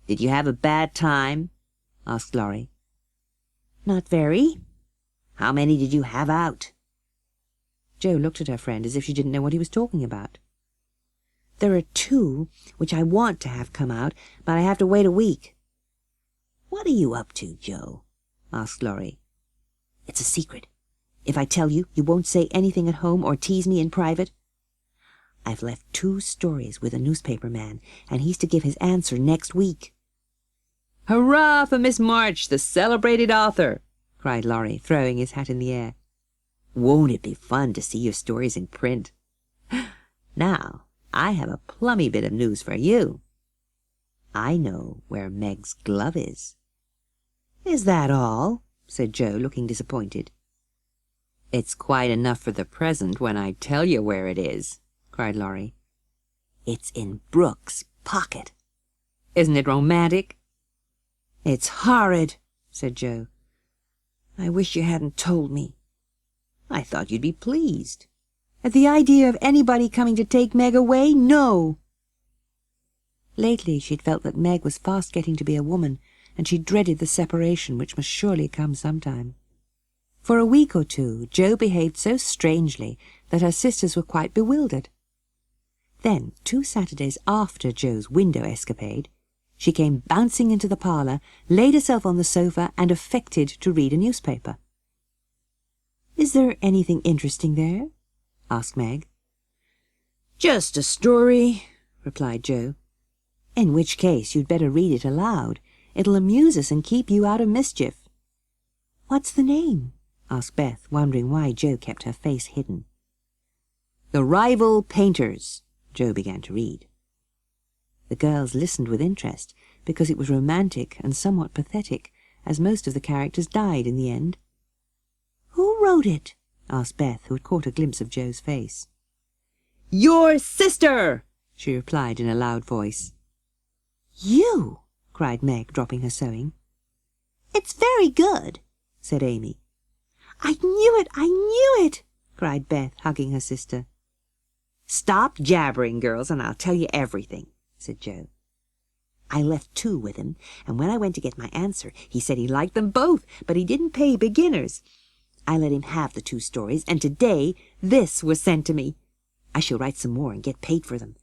"Did you have a bad time?" asked Laurie. "Not very." "How many did you have out?" Jo looked at her friend as if she didn't know what he was talking about. "There are 2 which I want to have come out, but I have to wait a week." "What are you up to, Jo?" asked Laurie. "It's a secret. If I tell you, you won't say anything at home or tease me in private. I've left 2 stories with a newspaper man, and he's to give his answer next week." "Hurrah for Miss March, the celebrated author!" cried Laurie, throwing his hat in the air. "Won't it be fun to see your stories in print? Now, I have a plummy bit of news for you. I know where Meg's glove is." "Is that all?" said Joe, looking disappointed. "It's quite enough for the present when I tell you where it is," cried Laurie. "It's in Brooke's pocket. Isn't it romantic?" "It's horrid," said Joe. "I wish you hadn't told me." "I thought you'd be pleased." "At the idea of anybody coming to take Meg away? No!" Lately she'd felt that Meg was fast getting to be a woman, and she dreaded the separation which must surely come sometime. For a week or two Jo behaved so strangely that her sisters were quite bewildered. Then, 2 Saturdays after Jo's window escapade, she came bouncing into the parlour, laid herself on the sofa, and affected to read a newspaper. "Is there anything interesting there?" asked Meg. "Just a story," replied Jo. "In which case you'd better read it aloud. It'll amuse us and keep you out of mischief." "What's the name?" asked Beth, wondering why Jo kept her face hidden. "The Rival Painters," Jo began to read. The girls listened with interest, because it was romantic and somewhat pathetic, as most of the characters died in the end. "Who wrote it?" asked Beth, who had caught a glimpse of Jo's face. "Your sister!" she replied in a loud voice. "You!" cried Meg, dropping her sewing. "It's very good," said Amy. "I knew it! I knew it!" cried Beth, hugging her sister. "Stop jabbering, girls, and I'll tell you everything," said Jo. "I left 2 with him, and when I went to get my answer, he said he liked them both, but he didn't pay beginners. I let him have the 2 stories, and today this was sent to me. I shall write some more and get paid for them.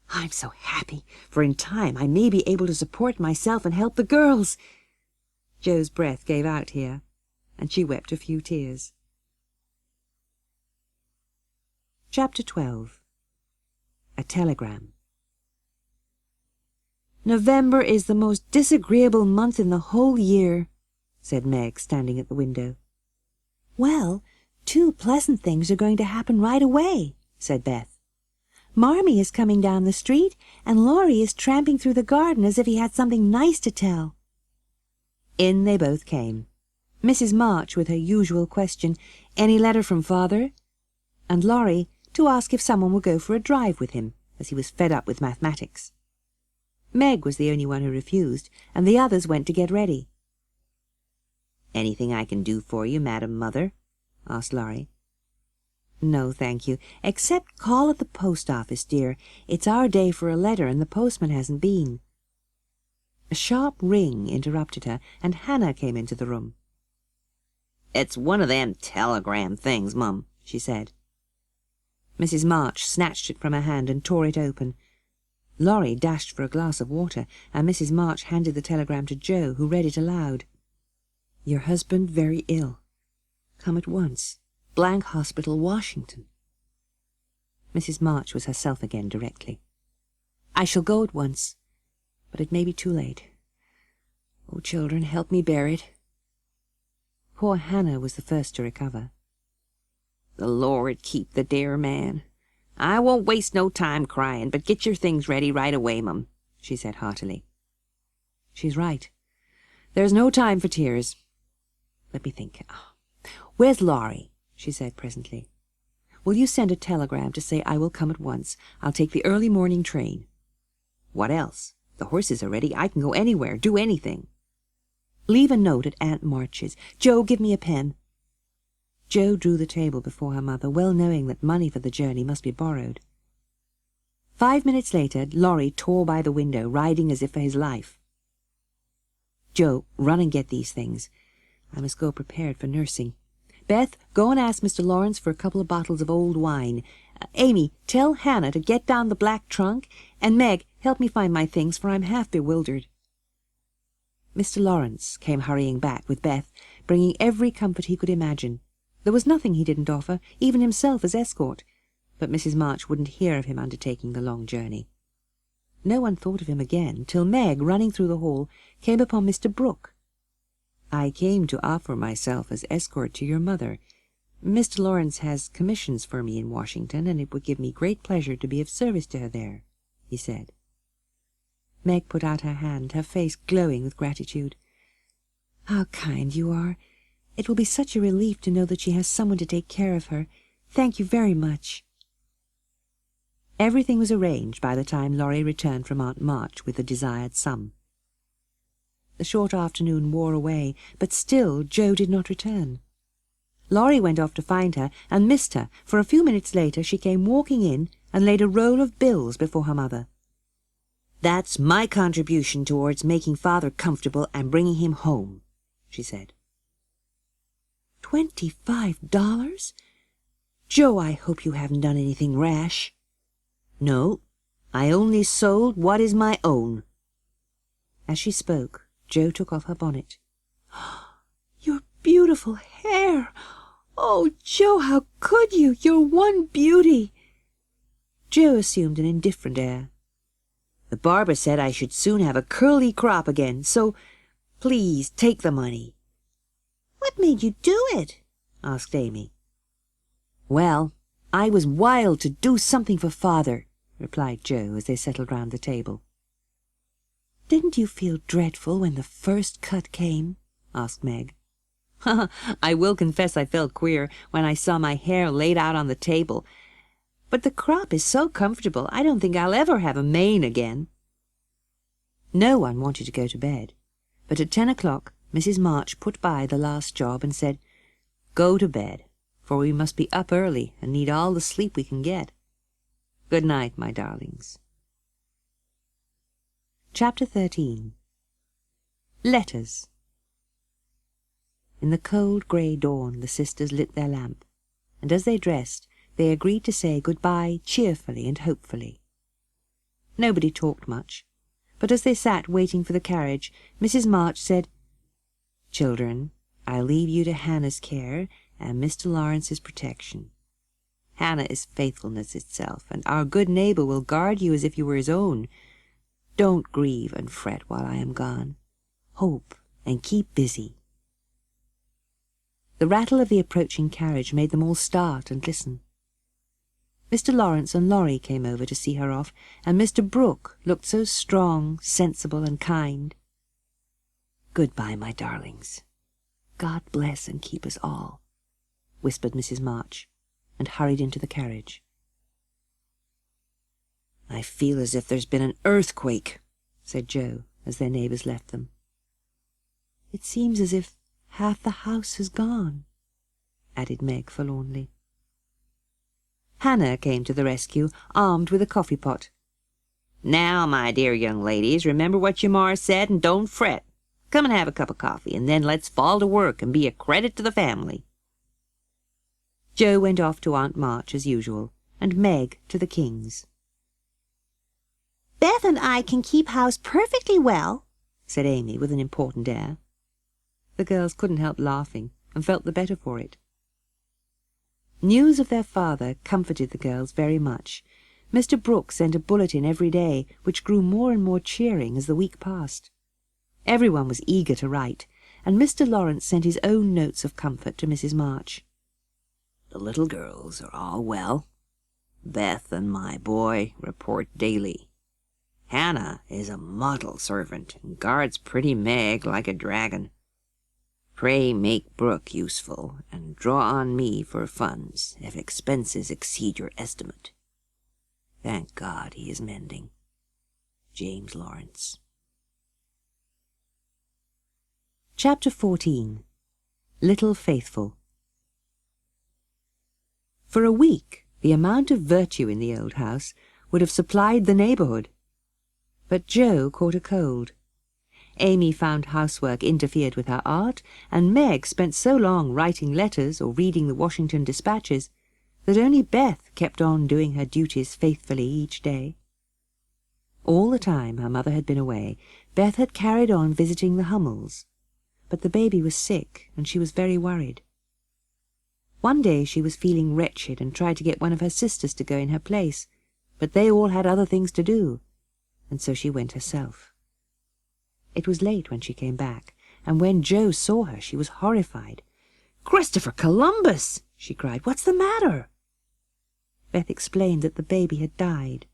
I'm so happy, for in time I may be able to support myself and help the girls." Jo's breath gave out here, and she wept a few tears. Chapter 12. A Telegram. "November is the most disagreeable month in the whole year," said Meg, standing at the window. "Well, 2 pleasant things are going to happen right away," said Beth. "Marmee is coming down the street, and Laurie is tramping through the garden as if he had something nice to tell." In they both came. Mrs. March with her usual question, "Any letter from father?" and Laurie to ask if someone would go for a drive with him, as he was fed up with mathematics. Meg was the only one who refused, and the others went to get ready. "Anything I can do for you, Madam Mother?" asked Laurie. "No, thank you, except call at the post office, dear. It's our day for a letter, and the postman hasn't been." A sharp ring interrupted her, and Hannah came into the room. "It's one of them telegram things, Mum," she said. Mrs. March snatched it from her hand and tore it open. Laurie dashed for a glass of water, and Mrs. March handed the telegram to Jo, who read it aloud. "Your husband very ill. Come at once. Blank Hospital, Washington." Mrs. March was herself again directly. "I shall go at once, but it may be too late. Oh, children, help me bear it." Poor Hannah was the first to recover. "The Lord keep the dear man. I won't waste no time crying, but get your things ready right away, Mum," she said heartily. "She's right. There's no time for tears. Let me think. Where's Laurie?" she said presently. "Will you send a telegram to say I will come at once? I'll take the early morning train." "What else? The horses are ready. I can go anywhere, do anything." "Leave a note at Aunt March's. Jo, give me a pen." Jo drew the table before her mother, well knowing that money for the journey must be borrowed. 5 minutes later, Laurie tore by the window, riding as if for his life. "Jo, run and get these things. I must go prepared for nursing. Beth, go and ask Mr. Lawrence for a couple of bottles of old wine. Amy, tell Hannah to get down the black trunk, and Meg, help me find my things, for I'm half bewildered." Mr. Lawrence came hurrying back with Beth, bringing every comfort he could imagine. There was nothing he didn't offer, even himself as escort, but Mrs. March wouldn't hear of him undertaking the long journey. No one thought of him again, till Meg, running through the hall, came upon Mr. Brooke. "I came to offer myself as escort to your mother. Mr. Lawrence has commissions for me in Washington, and it would give me great pleasure to be of service to her there," he said. Meg put out her hand, her face glowing with gratitude. "How kind you are! It will be such a relief to know that she has someone to take care of her. Thank you very much." Everything was arranged by the time Laurie returned from Aunt March with the desired sum. The short afternoon wore away, but still Jo did not return. Laurie went off to find her and missed her, for a few minutes later she came walking in and laid a roll of bills before her mother. "That's my contribution towards making Father comfortable and bringing him home," she said. $25? Jo, I hope you haven't done anything rash." "No, I only sold what is my own." As she spoke, Jo took off her bonnet. "Your beautiful hair! Oh, Jo, how could you? You're one beauty!" Jo assumed an indifferent air. "The barber said I should soon have a curly crop again, so please take the money." "What made you do it?" asked Amy. "Well, I was wild to do something for Father," replied Jo as they settled round the table. "Didn't you feel dreadful when the first cut came?" asked Meg. "I will confess I felt queer when I saw my hair laid out on the table. But the crop is so comfortable I don't think I'll ever have a mane again." No one wanted to go to bed, but at 10 o'clock Mrs. March put by the last job and said, "Go to bed, for we must be up early and need all the sleep we can get. Good night, my darlings." Chapter 13. Letters. In the cold grey dawn the sisters lit their lamp, and as they dressed they agreed to say good-bye cheerfully and hopefully. Nobody talked much, but as they sat waiting for the carriage, Mrs. March said, "Children, I leave you to Hannah's care and Mr. Lawrence's protection. Hannah is faithfulness itself, and our good neighbour will guard you as if you were his own. Don't grieve and fret while I am gone. Hope and keep busy." The rattle of the approaching carriage made them all start and listen. Mr. Lawrence and Laurie came over to see her off, and Mr. Brooke looked so strong, sensible, and kind. "Good-bye, my darlings. God bless and keep us all," whispered Mrs. March, and hurried into the carriage. "I feel as if there's been an earthquake," said Jo, as their neighbours left them. "It seems as if half the house has gone," added Meg forlornly. Hannah came to the rescue, armed with a coffee-pot. "Now, my dear young ladies, remember what your ma said and don't fret. Come and have a cup of coffee, and then let's fall to work and be a credit to the family." Jo went off to Aunt March as usual, and Meg to the Kings. "Beth and I can keep house perfectly well," said Amy with an important air. The girls couldn't help laughing, and felt the better for it. News of their father comforted the girls very much. Mr. Brooke sent a bulletin every day, which grew more and more cheering as the week passed. Everyone was eager to write, and Mr. Lawrence sent his own notes of comfort to Mrs. March. "The little girls are all well. Beth and my boy report daily. Hannah is a model servant and guards pretty Meg like a dragon. Pray make Brooke useful, and draw on me for funds if expenses exceed your estimate. Thank God he is mending. James Lawrence." Chapter 14. Little Faithful. For a week the amount of virtue in the old house would have supplied the neighbourhood. But Jo caught a cold. Amy found housework interfered with her art, and Meg spent so long writing letters or reading the Washington dispatches that only Beth kept on doing her duties faithfully each day. All the time her mother had been away, Beth had carried on visiting the Hummels, but the baby was sick and she was very worried. One day she was feeling wretched and tried to get one of her sisters to go in her place, but they all had other things to do, and so she went herself. It was late when she came back, and when Jo saw her she was horrified. "Christopher Columbus!" she cried. "What's the matter?" Beth explained that the baby had died,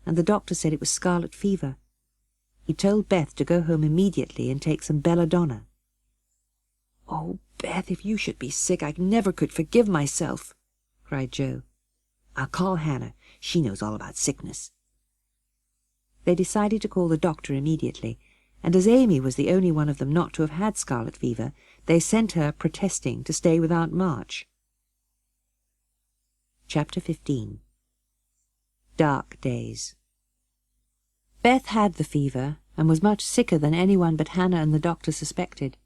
and the doctor said it was scarlet fever. He told Beth to go home immediately and take some belladonna. "Oh, Beth, if you should be sick, I never could forgive myself," cried Joe. "I'll call Hannah. She knows all about sickness." They decided to call the doctor immediately, and as Amy was the only one of them not to have had scarlet fever, they sent her, protesting, to stay with Aunt March. Chapter 15. Dark Days. Beth had the fever, and was much sicker than anyone but Hannah and the doctor suspected.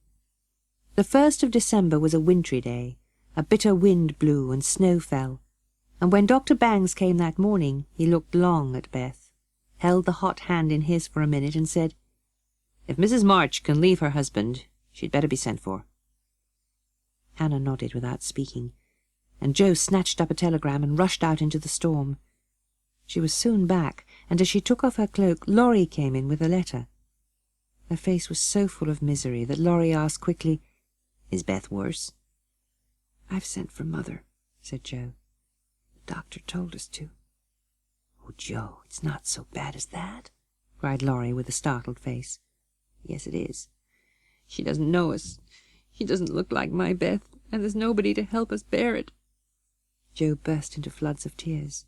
The 1st of December was a wintry day. A bitter wind blew and snow fell, and when Dr. Bangs came that morning, he looked long at Beth, held the hot hand in his for a minute, and said, "If Mrs. March can leave her husband, she'd better be sent for." Hannah nodded without speaking, and Joe snatched up a telegram and rushed out into the storm. She was soon back, and as she took off her cloak, Laurie came in with a letter. Her face was so full of misery that Laurie asked quickly, "Is Beth worse?" "I've sent for Mother," said Joe. "The doctor told us to." "Oh, Joe, it's not so bad as that," cried Laurie with a startled face. "Yes, it is. "She doesn't know us. She doesn't look like my Beth, and there's nobody to help us bear it." Joe burst into floods of tears.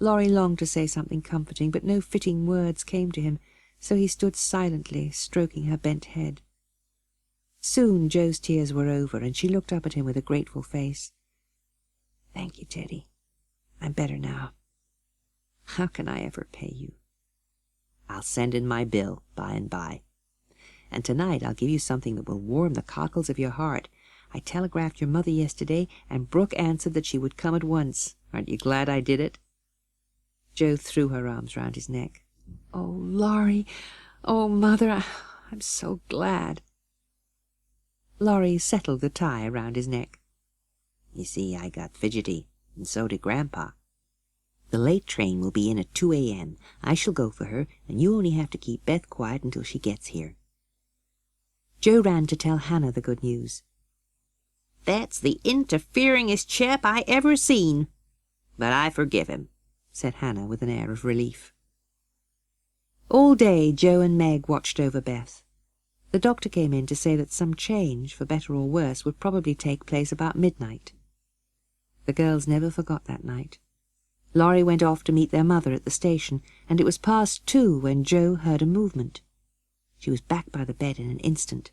Laurie longed to say something comforting, but no fitting words came to him, so he stood silently, stroking her bent head. Soon Joe's tears were over, and she looked up at him with a grateful face. "Thank you, Teddy. I'm better now. How can I ever pay you?" "I'll send in my bill by and by. And tonight I'll give you something that will warm the cockles of your heart. I telegraphed your mother yesterday, and Brooke answered that she would come at once. Aren't you glad I did it?" Joe threw her arms round his neck. "Oh, Laurie! Oh, Mother! I'm so glad." Laurie settled the tie round his neck. "You see, I got fidgety, and so did Grandpa. The late train will be in at 2 a.m. I shall go for her, and you only have to keep Beth quiet until she gets here." Joe ran to tell Hannah the good news. "That's the interferingest chap I ever seen. But I forgive him," said Hannah with an air of relief. All day Joe and Meg watched over Beth. The doctor came in to say that some change, for better or worse, would probably take place about midnight. The girls never forgot that night. Laurie went off to meet their mother at the station, and it was past 2 when Joe heard a movement. She was back by the bed in an instant.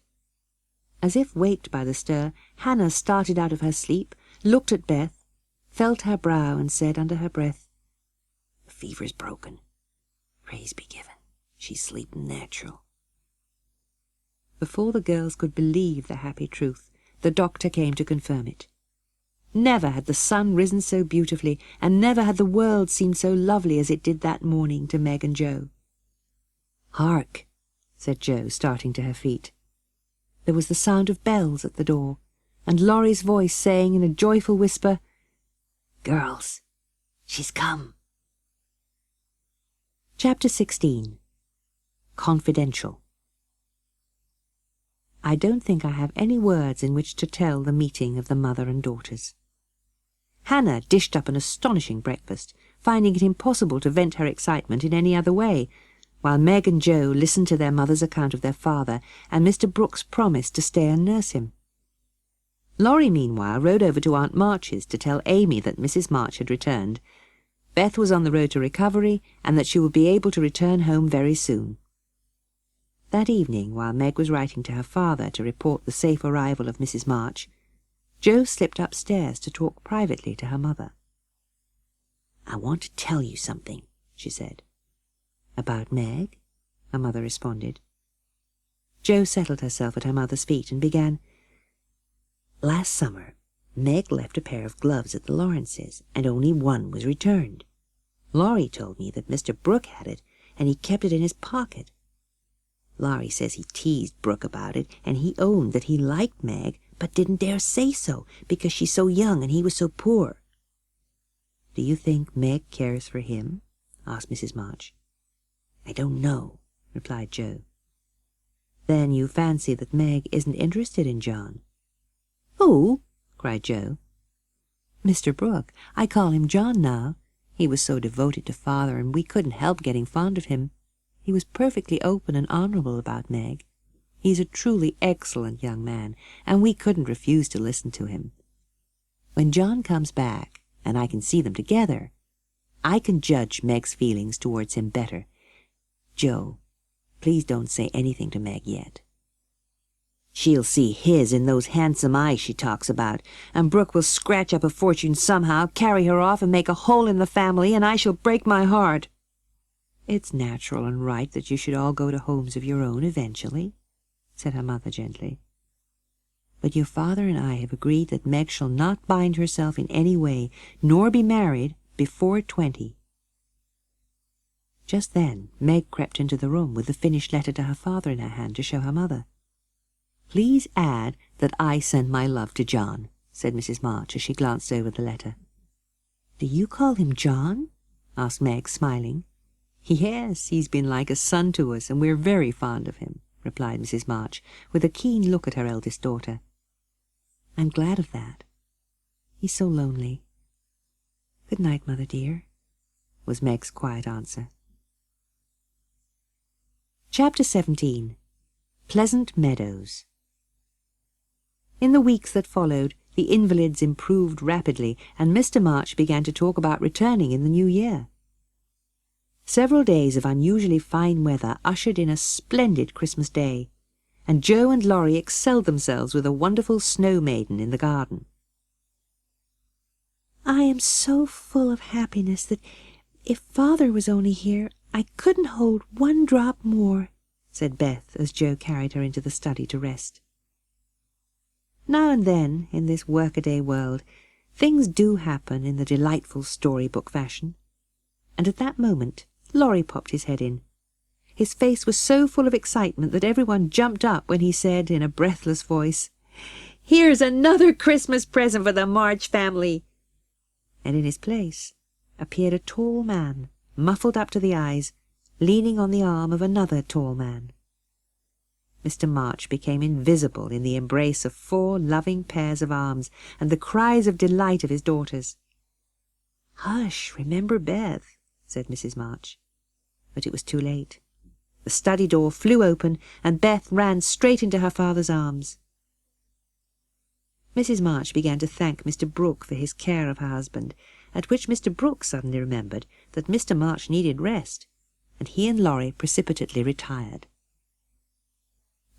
As if waked by the stir, Hannah started out of her sleep, looked at Beth, felt her brow, and said under her breath, "The fever's broken. Praise be given. She's sleeping natural." Before the girls could believe the happy truth, the doctor came to confirm it. Never had the sun risen so beautifully, and never had the world seemed so lovely as it did that morning to Meg and Joe. "Hark!" said Joe, starting to her feet. There was the sound of bells at the door, and Laurie's voice saying in a joyful whisper, "Girls, she's come." Chapter 16. Confidential. I don't think I have any words in which to tell the meeting of the mother and daughters. Hannah dished up an astonishing breakfast, finding it impossible to vent her excitement in any other way, while Meg and Joe listened to their mother's account of their father and Mr. Brooks' promise to stay and nurse him. Laurie, meanwhile, rode over to Aunt March's to tell Amy that Mrs. March had returned. Beth was on the road to recovery, and that she would be able to return home very soon. That evening, while Meg was writing to her father to report the safe arrival of Mrs. March, Joe slipped upstairs to talk privately to her mother. "I want to tell you something," she said. "About Meg?" her mother responded. Joe settled herself at her mother's feet and began, "Last summer, Meg left a pair of gloves at the Lawrences', and only one was returned. Laurie told me that Mr. Brooke had it, and he kept it in his pocket. Laurie says he teased Brooke about it, and he owned that he liked Meg, but didn't dare say so, because she's so young and he was so poor." "Do you think Meg cares for him?" asked Mrs. March. "I don't know," replied Joe. "Then you fancy that Meg isn't interested in John?" "Who?" cried Joe. "Mr. Brooke. I call him John now. He was so devoted to Father, and we couldn't help getting fond of him. He was perfectly open and honourable about Meg. He's a truly excellent young man, and we couldn't refuse to listen to him. When John comes back, and I can see them together, I can judge Meg's feelings towards him better. Joe, please don't say anything to Meg yet. She'll see his in those handsome eyes she talks about, and Brooke will scratch up a fortune somehow, carry her off and make a hole in the family, and I shall break my heart. It's natural and right that you should all go to homes of your own eventually, said her mother gently. But your father and I have agreed that Meg shall not bind herself in any way, nor be married before 20. Just then Meg crept into the room with the finished letter to her father in her hand to show her mother. Please add that I send my love to John, said Mrs. March as she glanced over the letter. Do you call him John? Asked Meg, smiling. Yes, he's been like a son to us, and we're very fond of him, replied Mrs. March, with a keen look at her eldest daughter. I'm glad of that. He's so lonely. Good night, Mother dear, was Meg's quiet answer. Chapter 17. Pleasant Meadows. In the weeks that followed, the invalids improved rapidly, and Mr. March began to talk about returning in the new year. Several days of unusually fine weather ushered in a splendid Christmas day, and Joe and Laurie excelled themselves with a wonderful snow maiden in the garden. I am so full of happiness that if Father was only here, I couldn't hold one drop more, said Beth as Joe carried her into the study to rest. Now and then, in this workaday world, things do happen in the delightful storybook fashion, and at that moment Laurie popped his head in. His face was so full of excitement that everyone jumped up when he said in a breathless voice, "Here's another Christmas present for the March family!" And in his place appeared a tall man, muffled up to the eyes, leaning on the arm of another tall man. Mr. March became invisible in the embrace of 4 loving pairs of arms and the cries of delight of his daughters. "Hush, remember Beth," said Mrs. March. But it was too late. The study door flew open, and Beth ran straight into her father's arms. Mrs. March began to thank Mr. Brooke for his care of her husband, at which Mr. Brooke suddenly remembered that Mr. March needed rest, and he and Laurie precipitately retired.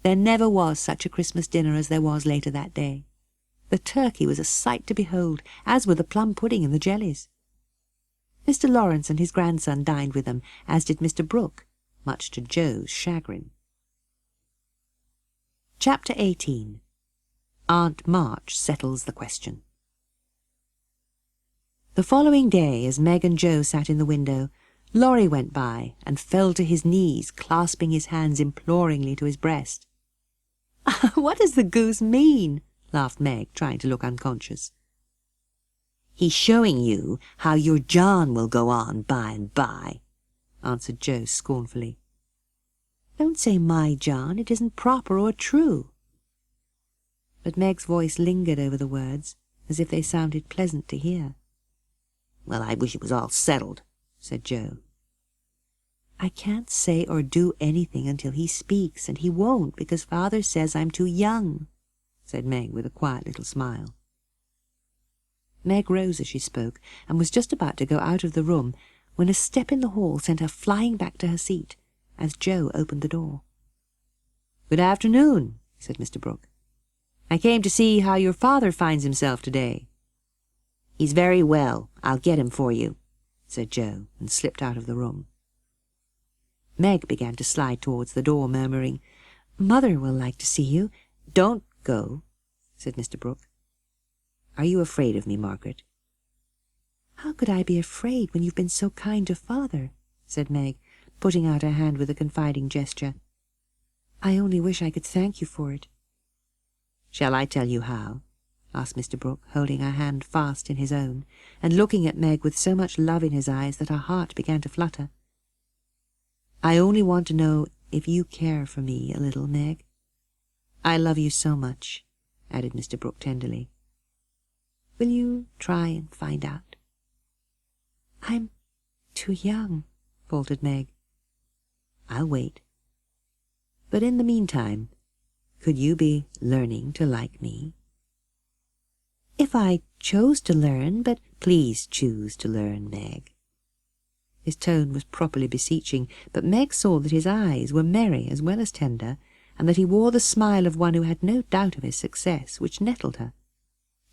There never was such a Christmas dinner as there was later that day. The turkey was a sight to behold, as were the plum pudding and the jellies. Mr. Lawrence and his grandson dined with them, as did Mr. Brooke, much to Joe's chagrin. Chapter 18. Aunt March Settles the Question. The following day, as Meg and Joe sat in the window, Laurie went by and fell to his knees, clasping his hands imploringly to his breast. "What does the goose mean?" laughed Meg, trying to look unconscious. "He's showing you how your John will go on by and by," answered Joe scornfully. "Don't say my John, it isn't proper or true." But Meg's voice lingered over the words, as if they sounded pleasant to hear. "Well, I wish it was all settled," said Joe. "I can't say or do anything until he speaks, and he won't, because Father says I'm too young," said Meg with a quiet little smile. Meg rose as she spoke, and was just about to go out of the room when a step in the hall sent her flying back to her seat, as Joe opened the door. "Good afternoon," said Mr. Brooke. "I came to see how your father finds himself today." "He's very well. I'll get him for you," said Joe, and slipped out of the room. Meg began to slide towards the door, murmuring, "Mother will like to see you." "Don't go," said Mr. Brooke. "Are you afraid of me, Margaret?" "How could I be afraid when you've been so kind to Father?" said Meg, putting out her hand with a confiding gesture. "I only wish I could thank you for it." "Shall I tell you how?" asked Mr. Brooke, holding her hand fast in his own, and looking at Meg with so much love in his eyes that her heart began to flutter. "I only want to know if you care for me a little, Meg. I love you so much," added Mr. Brooke tenderly. "Will you try and find out?" "I'm too young," faltered Meg. "I'll wait. But in the meantime, Could you be learning to like me? If I chose to learn, but please choose to learn, Meg. His tone was properly beseeching, but Meg saw that his eyes were merry as well as tender, and that he wore the smile of one who had no doubt of his success, which nettled her.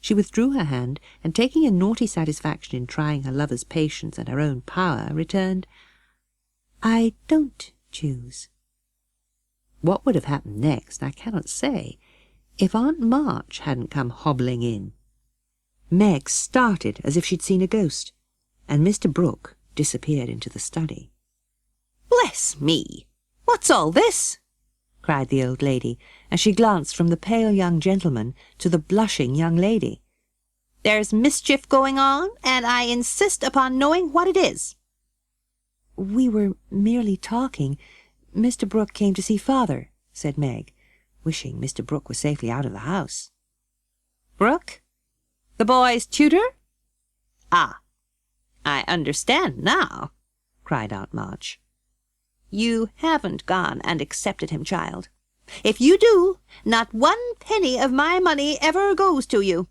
She withdrew her hand, and taking a naughty satisfaction in trying her lover's patience and her own power, returned, "I don't choose." What would have happened next I cannot say, if Aunt March hadn't come hobbling in. Meg started as if she'd seen a ghost, and Mr. Brooke disappeared into the study. "Bless me! What's all this?" cried the old lady, as she glanced from the pale young gentleman to the blushing young lady. "There's mischief going on, and I insist upon knowing what it is." "We were merely talking. Mr. Brooke came to see father," said Meg, wishing Mr. Brooke was safely out of the house. "Brooke? The boy's tutor? Ah, I understand now," cried Aunt March. "You haven't gone and accepted him, child. If you do, not 1 penny of my money ever goes to you."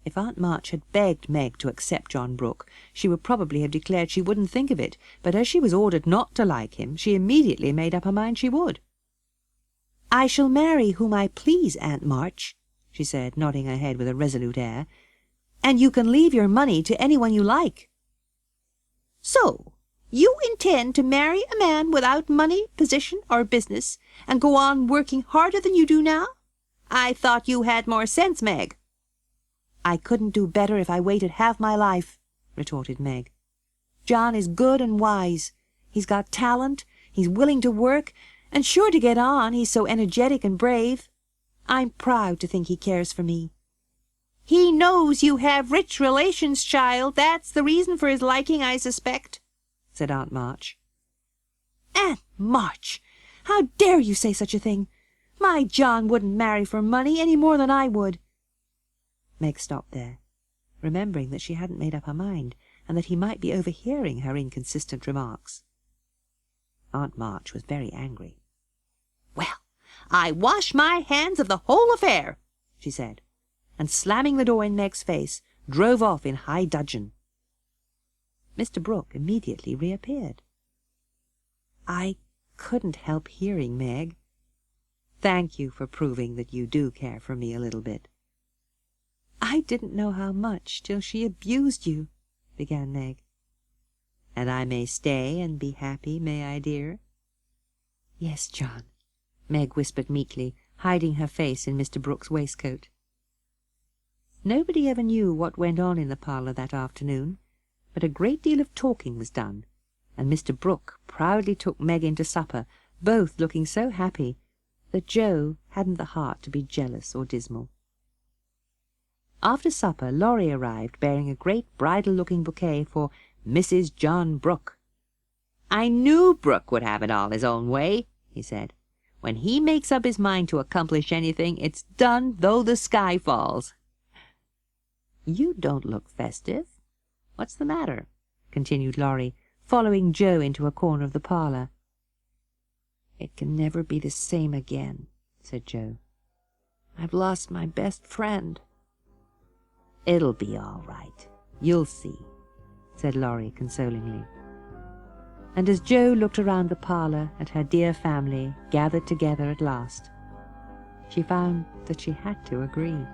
If Aunt March had begged Meg to accept John Brooke, she would probably have declared she wouldn't think of it, but as she was ordered not to like him, she immediately made up her mind she would. "I shall marry whom I please, Aunt March," she said, nodding her head with a resolute air, "and you can leave your money to anyone you like." "So you intend to marry a man without money, position, or business, and go on working harder than you do now? I thought you had more sense, Meg." "I couldn't do better if I waited half my life," retorted Meg. "John is good and wise. He's got talent, he's willing to work, and sure to get on, he's so energetic and brave. I'm proud to think he cares for me." "He knows you have rich relations, child. That's the reason for his liking, I suspect," said Aunt March. "Aunt March, how dare you say such a thing? My John wouldn't marry for money any more than I would." Meg stopped there, remembering that she hadn't made up her mind, and that he might be overhearing her inconsistent remarks. Aunt March was very angry. "Well, I wash my hands of the whole affair," she said, and slamming the door in Meg's face, drove off in high dudgeon. Mr. Brooke immediately reappeared. "I couldn't help hearing, Meg. Thank you for proving that you do care for me a little bit." "I didn't know how much till she abused you," began Meg. "And I may stay and be happy, may I, dear?" "Yes, John," Meg whispered meekly, hiding her face in Mr. Brooke's waistcoat. Nobody ever knew what went on in the parlour that afternoon, but a great deal of talking was done, and Mr. Brooke proudly took Meg in to supper, both looking so happy that Joe hadn't the heart to be jealous or dismal. After supper, Laurie arrived bearing a great bridal-looking bouquet for Mrs. John Brooke. "I knew Brooke would have it all his own way," he said. "When he makes up his mind to accomplish anything, it's done though the sky falls." "You don't look festive. What's the matter?" continued Laurie, following Joe into a corner of the parlour. "It can never be the same again," said Joe. "I've lost my best friend." "It'll be all right. You'll see," said Laurie consolingly. And as Joe looked around the parlour at her dear family gathered together at last, she found that she had to agree.